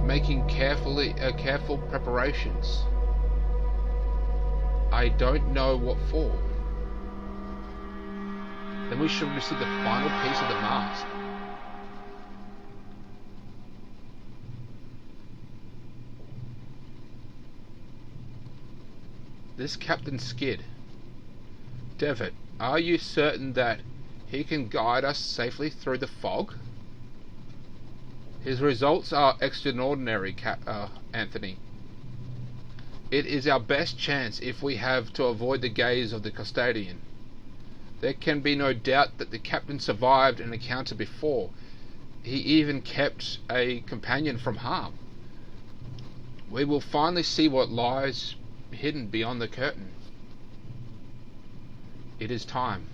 making careful preparations. I don't know what for. Then we should receive the final piece of the mask. This Captain Skid. Devitt, are you certain that he can guide us safely through the fog? His results are extraordinary, Anthony. It is our best chance if we have to avoid the gaze of the custodian. There can be no doubt that the captain survived an encounter before. He even kept a companion from harm. We will finally see what lies hidden beyond the curtain. It is time.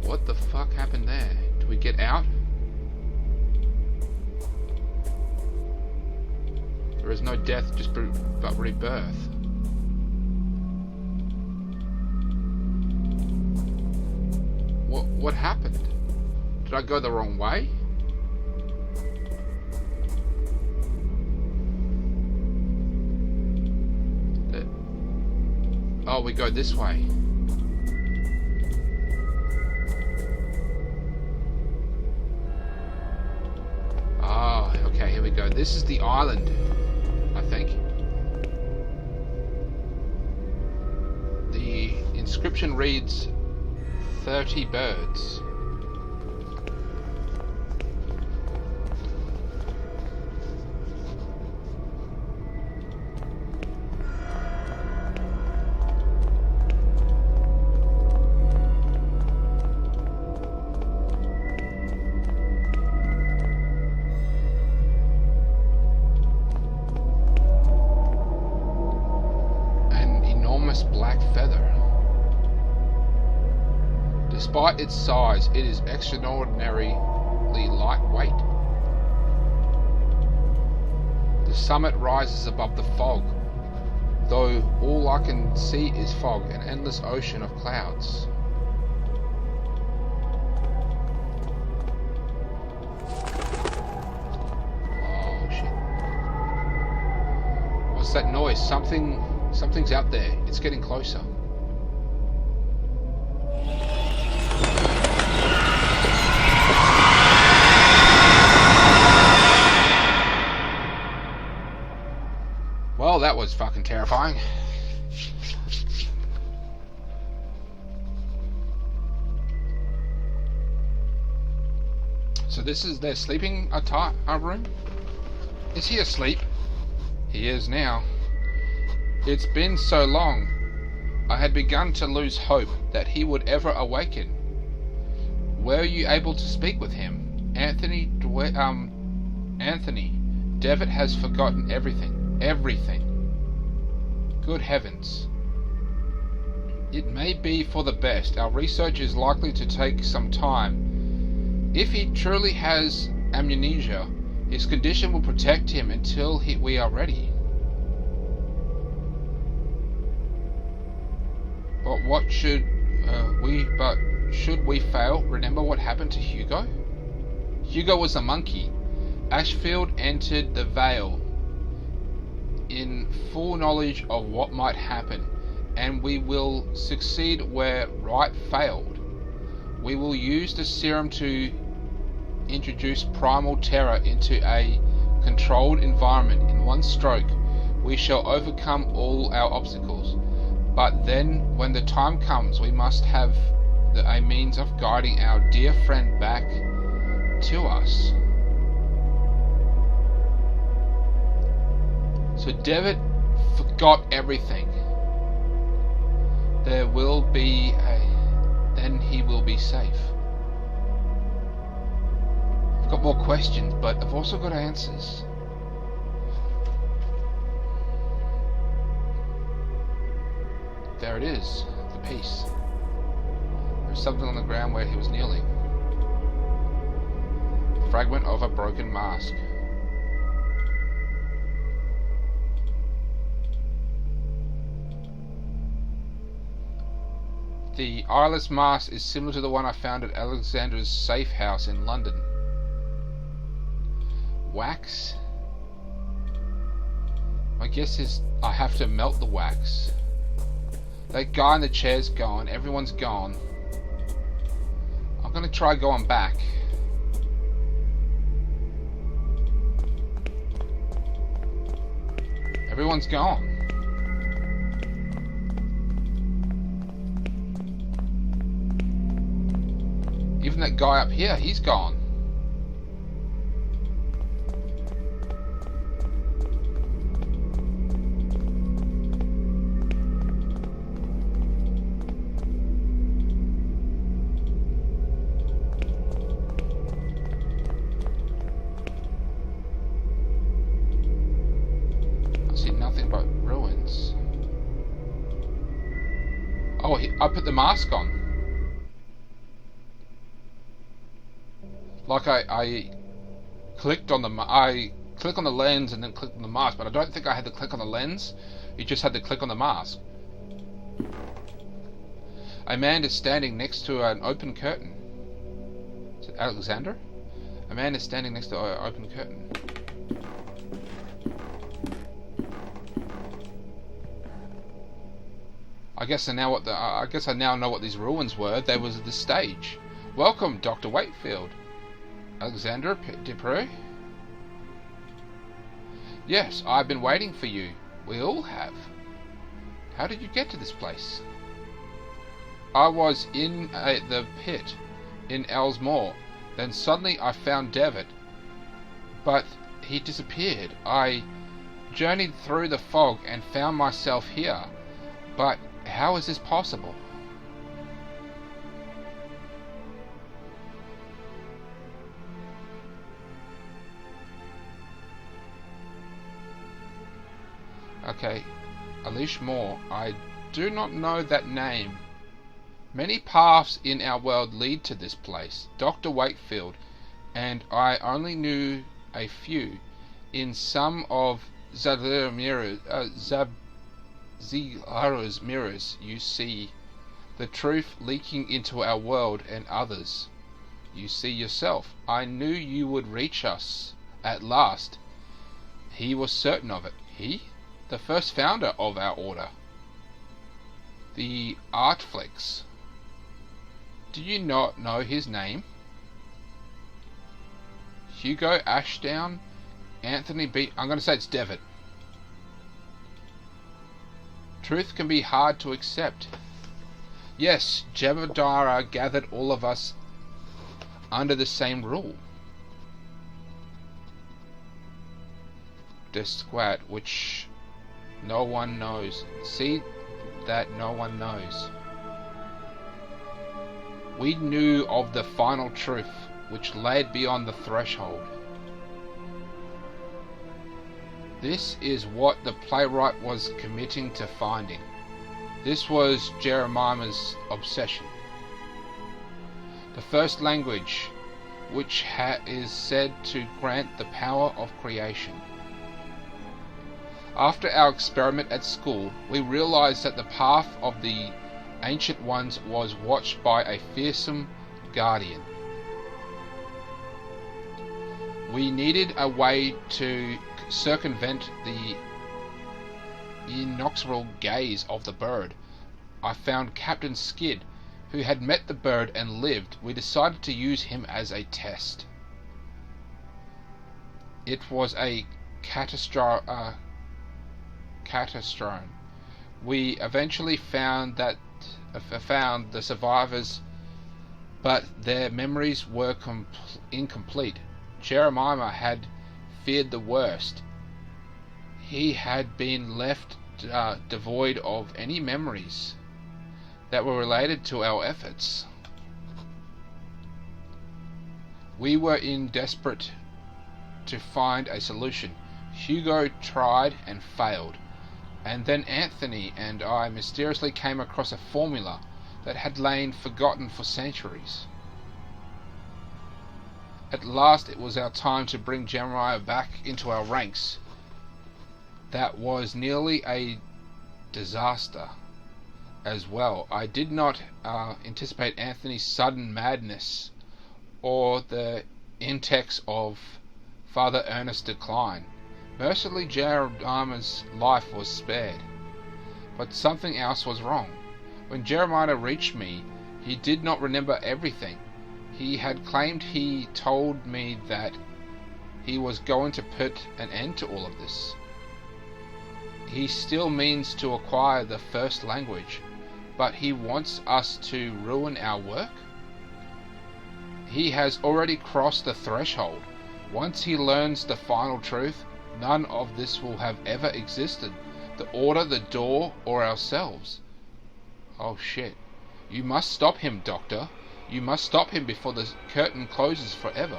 What the fuck happened there? Do we get out? There is no death, just but rebirth. What happened? Did I go the wrong way? Oh, we go this way. Okay, here we go. This is the island, I think. The inscription reads 30 birds. Black feather. Despite its size, it is extraordinarily lightweight. The summit rises above the fog, though all I can see is fog, an endless ocean of clouds. Oh shit. What's that noise? Something's out there. It's getting closer. Well, that was fucking terrifying. So this is their sleeping room? Is he asleep? He is now. It's been so long. I had begun to lose hope that he would ever awaken. Were you able to speak with him? Anthony, Devitt has forgotten everything. Everything. Good heavens. It may be for the best. Our research is likely to take some time. If he truly has amnesia, his condition will protect him until we are ready. But should we fail, remember what happened to Hugo? Hugo was a monkey. Ashfield entered the Vale in full knowledge of what might happen, and we will succeed where Wright failed. We will use the serum to introduce primal terror into a controlled environment. In one stroke, we shall overcome all our obstacles. But then, when the time comes, we must have a means of guiding our dear friend back to us. So Devitt forgot everything. There will be then he will be safe. I've got more questions, but I've also got answers. There it is, the piece. There's something on the ground where he was kneeling. Fragment of a broken mask. The eyeless mask is similar to the one I found at Alexander's safe house in London. Wax? My guess is I have to melt the wax. That guy in the chair's gone. Everyone's gone. I'm going to try going back. Everyone's gone. Even that guy up here, he's gone. I put the mask on. Like I clicked on I click on the lens and then click on the mask, but I don't think I had to click on the lens. You just had to click on the mask. A man is standing next to an open curtain. Is it Alexander? A man is standing next to an open curtain. I guess I now know what these ruins were. There was the stage. Welcome, Dr. Wakefield. Alexander Dupre? Yes, I've been waiting for you. We all have. How did you get to this place? I was in the pit in Elsmore. Then suddenly I found Devitt. But he disappeared. I journeyed through the fog and found myself here. But how is this possible? Okay, Alish Moore. I do not know that name. Many paths in our world lead to this place, Dr. Wakefield, and I only knew a few. In some of Zihara's mirrors, you see the truth leaking into our world, and others you see yourself. I knew you would reach us at last. He was certain of it. He? The first founder of our order. The Artflex. Do you not know his name? Hugo Ashdown, Anthony B. I'm going to say it's Devitt. Truth can be hard to accept. Yes, Jebediah gathered all of us under the same rule. The squat, which no one knows. See that no one knows. We knew of the final truth, which laid beyond the threshold. This is what the playwright was committing to finding. This was Jeremiah's obsession. The first language, which is said to grant the power of creation. After our experiment at school, we realized that the path of the Ancient Ones was watched by a fearsome guardian. We needed a way to circumvent the inexorable gaze of the bird. I found Captain Skid, who had met the bird and lived. We decided to use him as a test. It was a catastrophe. We eventually found the survivors, but their memories were incomplete. Jeremiah had feared the worst. He had been left devoid of any memories that were related to our efforts. We were desperate to find a solution. Hugo tried and failed, and then Anthony and I mysteriously came across a formula that had lain forgotten for centuries. At last it was our time to bring Jeremiah back into our ranks. That was nearly a disaster as well. I did not anticipate Anthony's sudden madness or the index of Father Ernest's decline. Mercifully, Jeremiah's life was spared, but something else was wrong. When Jeremiah reached me, he did not remember everything. He had claimed he told me that he was going to put an end to all of this. He still means to acquire the first language, but he wants us to ruin our work? He has already crossed the threshold. Once he learns the final truth, none of this will have ever existed. The Order, the Door, or ourselves. Oh shit. You must stop him, Doctor. You must stop him before the curtain closes forever.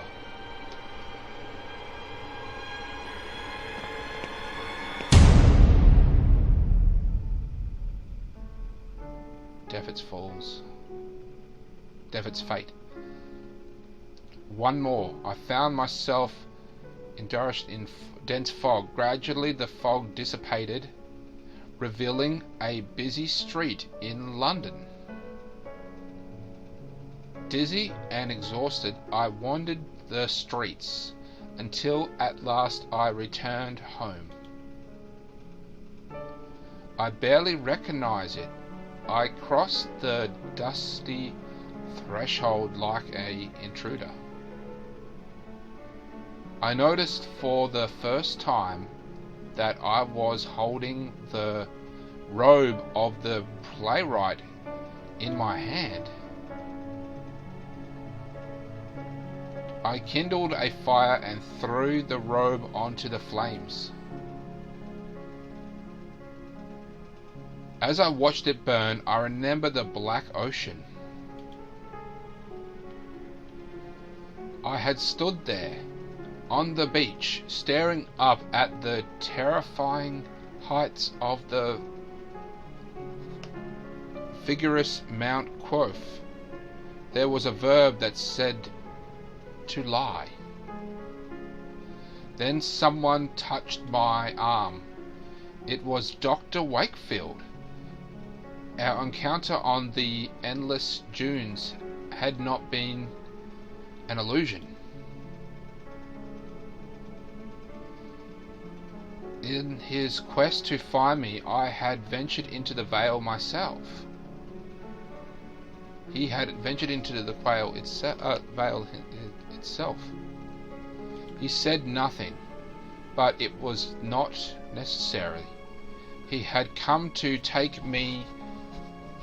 Death's fate. One more. I found myself indulged in dense fog. Gradually the fog dissipated, revealing a busy street in London. Dizzy and exhausted, I wandered the streets until at last I returned home. I barely recognized it. I crossed the dusty threshold like an intruder. I noticed for the first time that I was holding the robe of the playwright in my hand. I kindled a fire and threw the robe onto the flames. As I watched it burn, I remember the black ocean. I had stood there on the beach, staring up at the terrifying heights of the vigorous Mount Quoth. There was a verb that said to lie. Then someone touched my arm. It was Dr. Wakefield. Our encounter on the endless dunes had not been an illusion. In his quest to find me, I had ventured into the Vale myself. He had ventured into the Vale itself. He said nothing, but it was not necessary. He had come to take me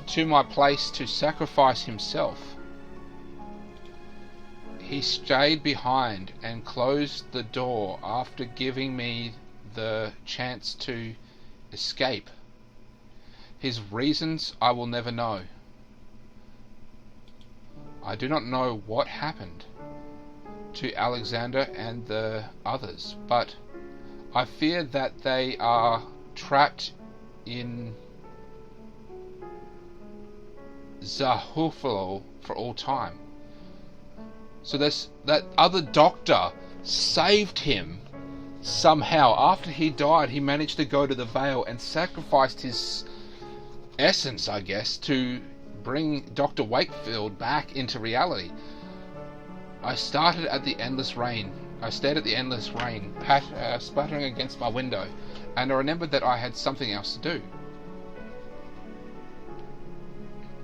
to my place to sacrifice himself. He stayed behind and closed the door after giving me the chance to escape. His reasons I will never know. I do not know what happened to Alexander and the others, but I fear that they are trapped in Zahufalo for all time. So that other doctor saved him somehow. After he died, he managed to go to the Vale and sacrificed his essence, I guess, to bring Dr. Wakefield back into reality. I stared at the endless rain, splattering against my window, and I remembered that I had something else to do.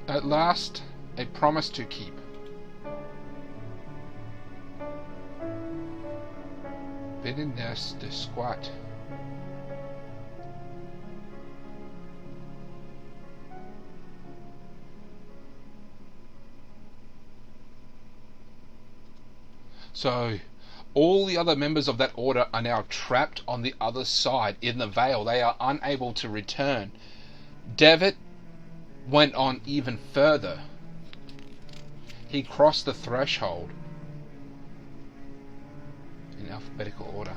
At last, a promise to keep. Bitterness de squat. So, all the other members of that order are now trapped on the other side in the Vale. They are unable to return. Devitt went on even further. He crossed the threshold in alphabetical order.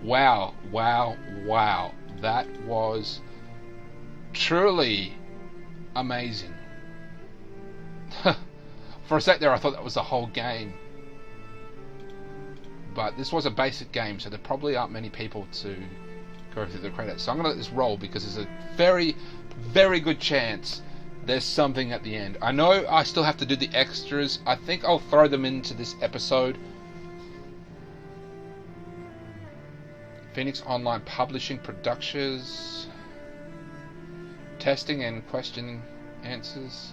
Wow, wow, wow. That was truly amazing. For a sec there I thought that was the whole game. But this was a basic game, so there probably aren't many people to go through the credits. So I'm going to let this roll because there's a very, very good chance there's something at the end. I know I still have to do the extras. I think I'll throw them into this episode. Phoenix Online Publishing Productions. Testing and question answers.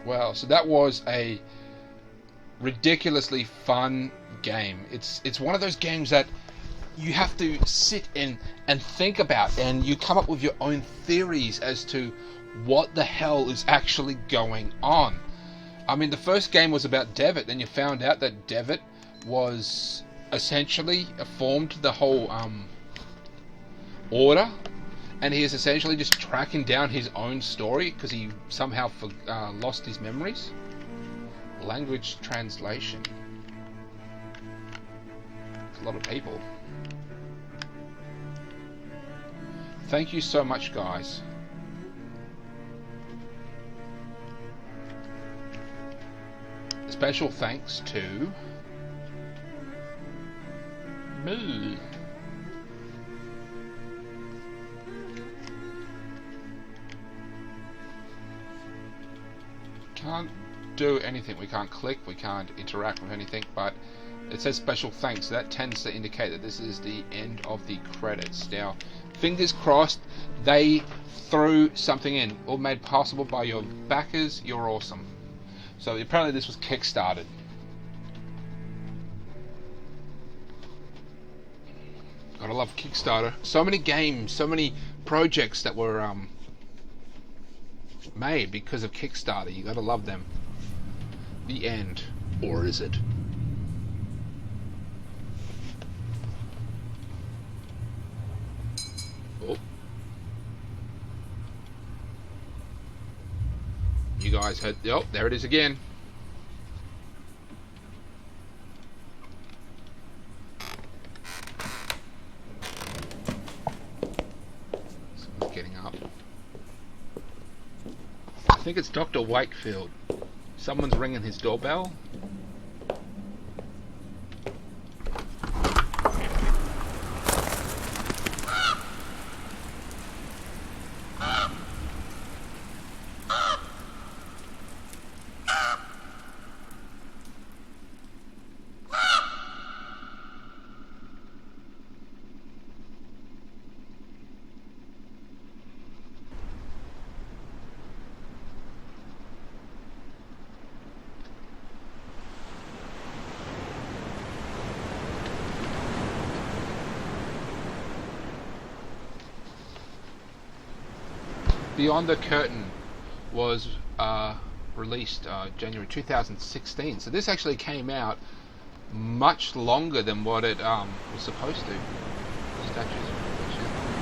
Wow, so that was a ridiculously fun game. It's one of those games that you have to sit in and think about, and you come up with your own theories as to what the hell is actually going on. I mean, the first game was about Devitt, then you found out that Devitt was essentially formed the whole order, and he is essentially just tracking down his own story because he somehow lost his memories. Language translation. It's a lot of people. Thank you so much, guys. Special thanks to me. Can't do anything. We can't click, we can't interact with anything, but it says special thanks. So that tends to indicate that this is the end of the credits. Now, fingers crossed, they threw something in, all made possible by your backers. You're awesome. So apparently this was kickstarted. Gotta love Kickstarter. So many games, so many projects that were made because of Kickstarter. You gotta love them. The end. Or is it? Oh. You guys heard... Oh, there it is again. Someone's getting up. I think it's Dr. Wakefield. Someone's ringing his doorbell. Beyond the Curtain was released January 2016. So this actually came out much longer than what it was supposed to. Statues,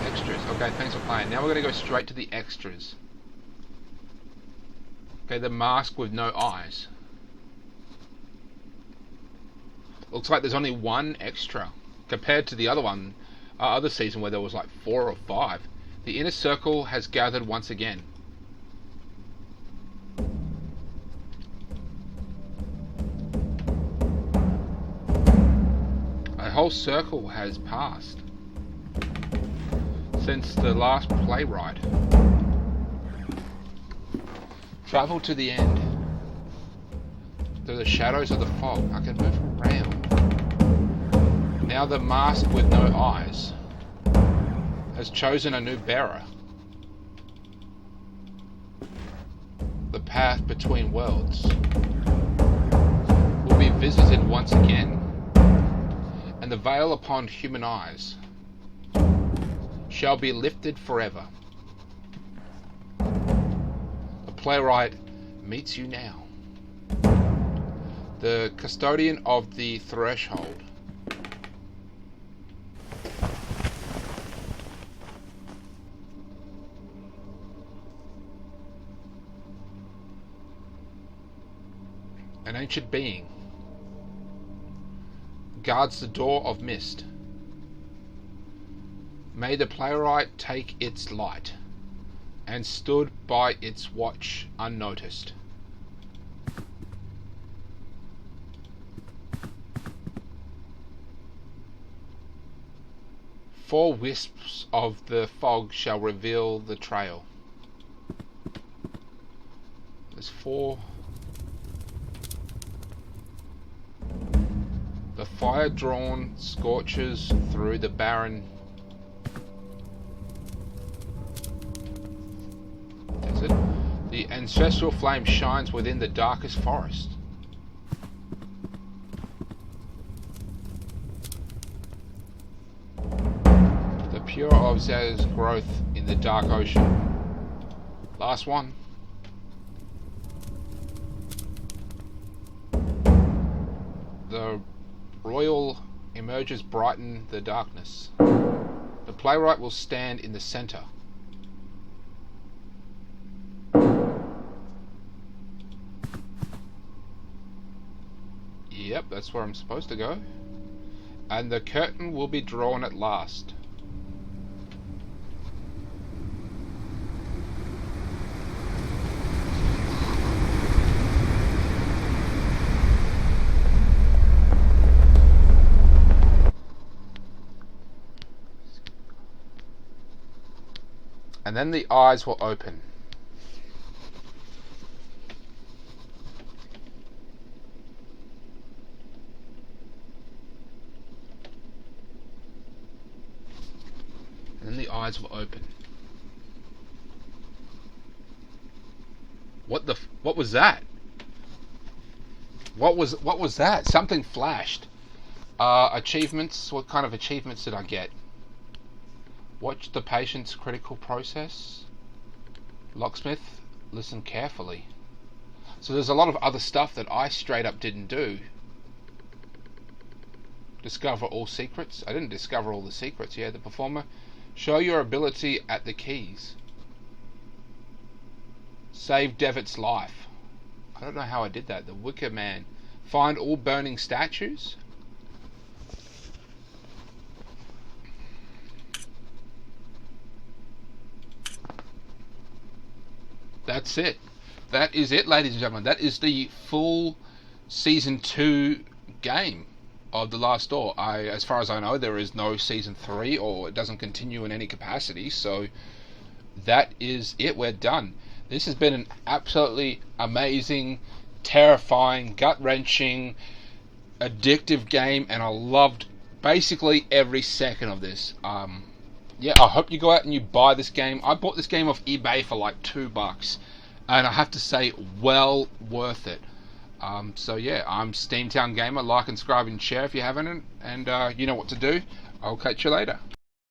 extras. Okay, thanks for playing. Now we're going to go straight to the extras. Okay, the mask with no eyes. Looks like there's only one extra compared to the other season where there was like 4 or 5. The inner circle has gathered once again. A whole circle has passed since the last playwright. Travel to the end. Through the shadows of the fog. I can move around. Now the mask with no eyes has chosen a new bearer. The path between worlds will be visited once again, and the veil upon human eyes shall be lifted forever. The playwright meets you now. The custodian of the threshold. An ancient being guards the door of mist. May the playwright take its light, and stood by its watch unnoticed. Four wisps of the fog shall reveal the trail. There's 4. The fire drawn scorches through the barren desert. The ancestral flame shines within the darkest forest. The pure of Zaz's growth in the dark ocean. Last one. The royal emerges brighten the darkness. The playwright will stand in the center. Yep, that's where I'm supposed to go. And the curtain will be drawn at last. And then the eyes will open. And then the eyes will open. What was that? What was that? Something flashed. Achievements. What kind of achievements did I get? Watch the patient's critical process. Locksmith, listen carefully. So there's a lot of other stuff that I straight up didn't do. Discover all secrets. I didn't discover all the secrets. Yeah, the performer. Show your ability at the keys. Save Devitt's life. I don't know how I did that. The Wicker Man. Find all burning statues. That's it. That is it, ladies and gentlemen. That is the full Season 2 game of The Last Door. As far as I know, there is no Season 3, or it doesn't continue in any capacity, so that is it. We're done. This has been an absolutely amazing, terrifying, gut-wrenching, addictive game, and I loved basically every second of this. Yeah, I hope you go out and you buy this game. I bought this game off eBay for like $2, and I have to say, well worth it. So yeah, I'm Steamtown Gamer. Like and subscribe and share if you haven't, and you know what to do. I'll catch you later.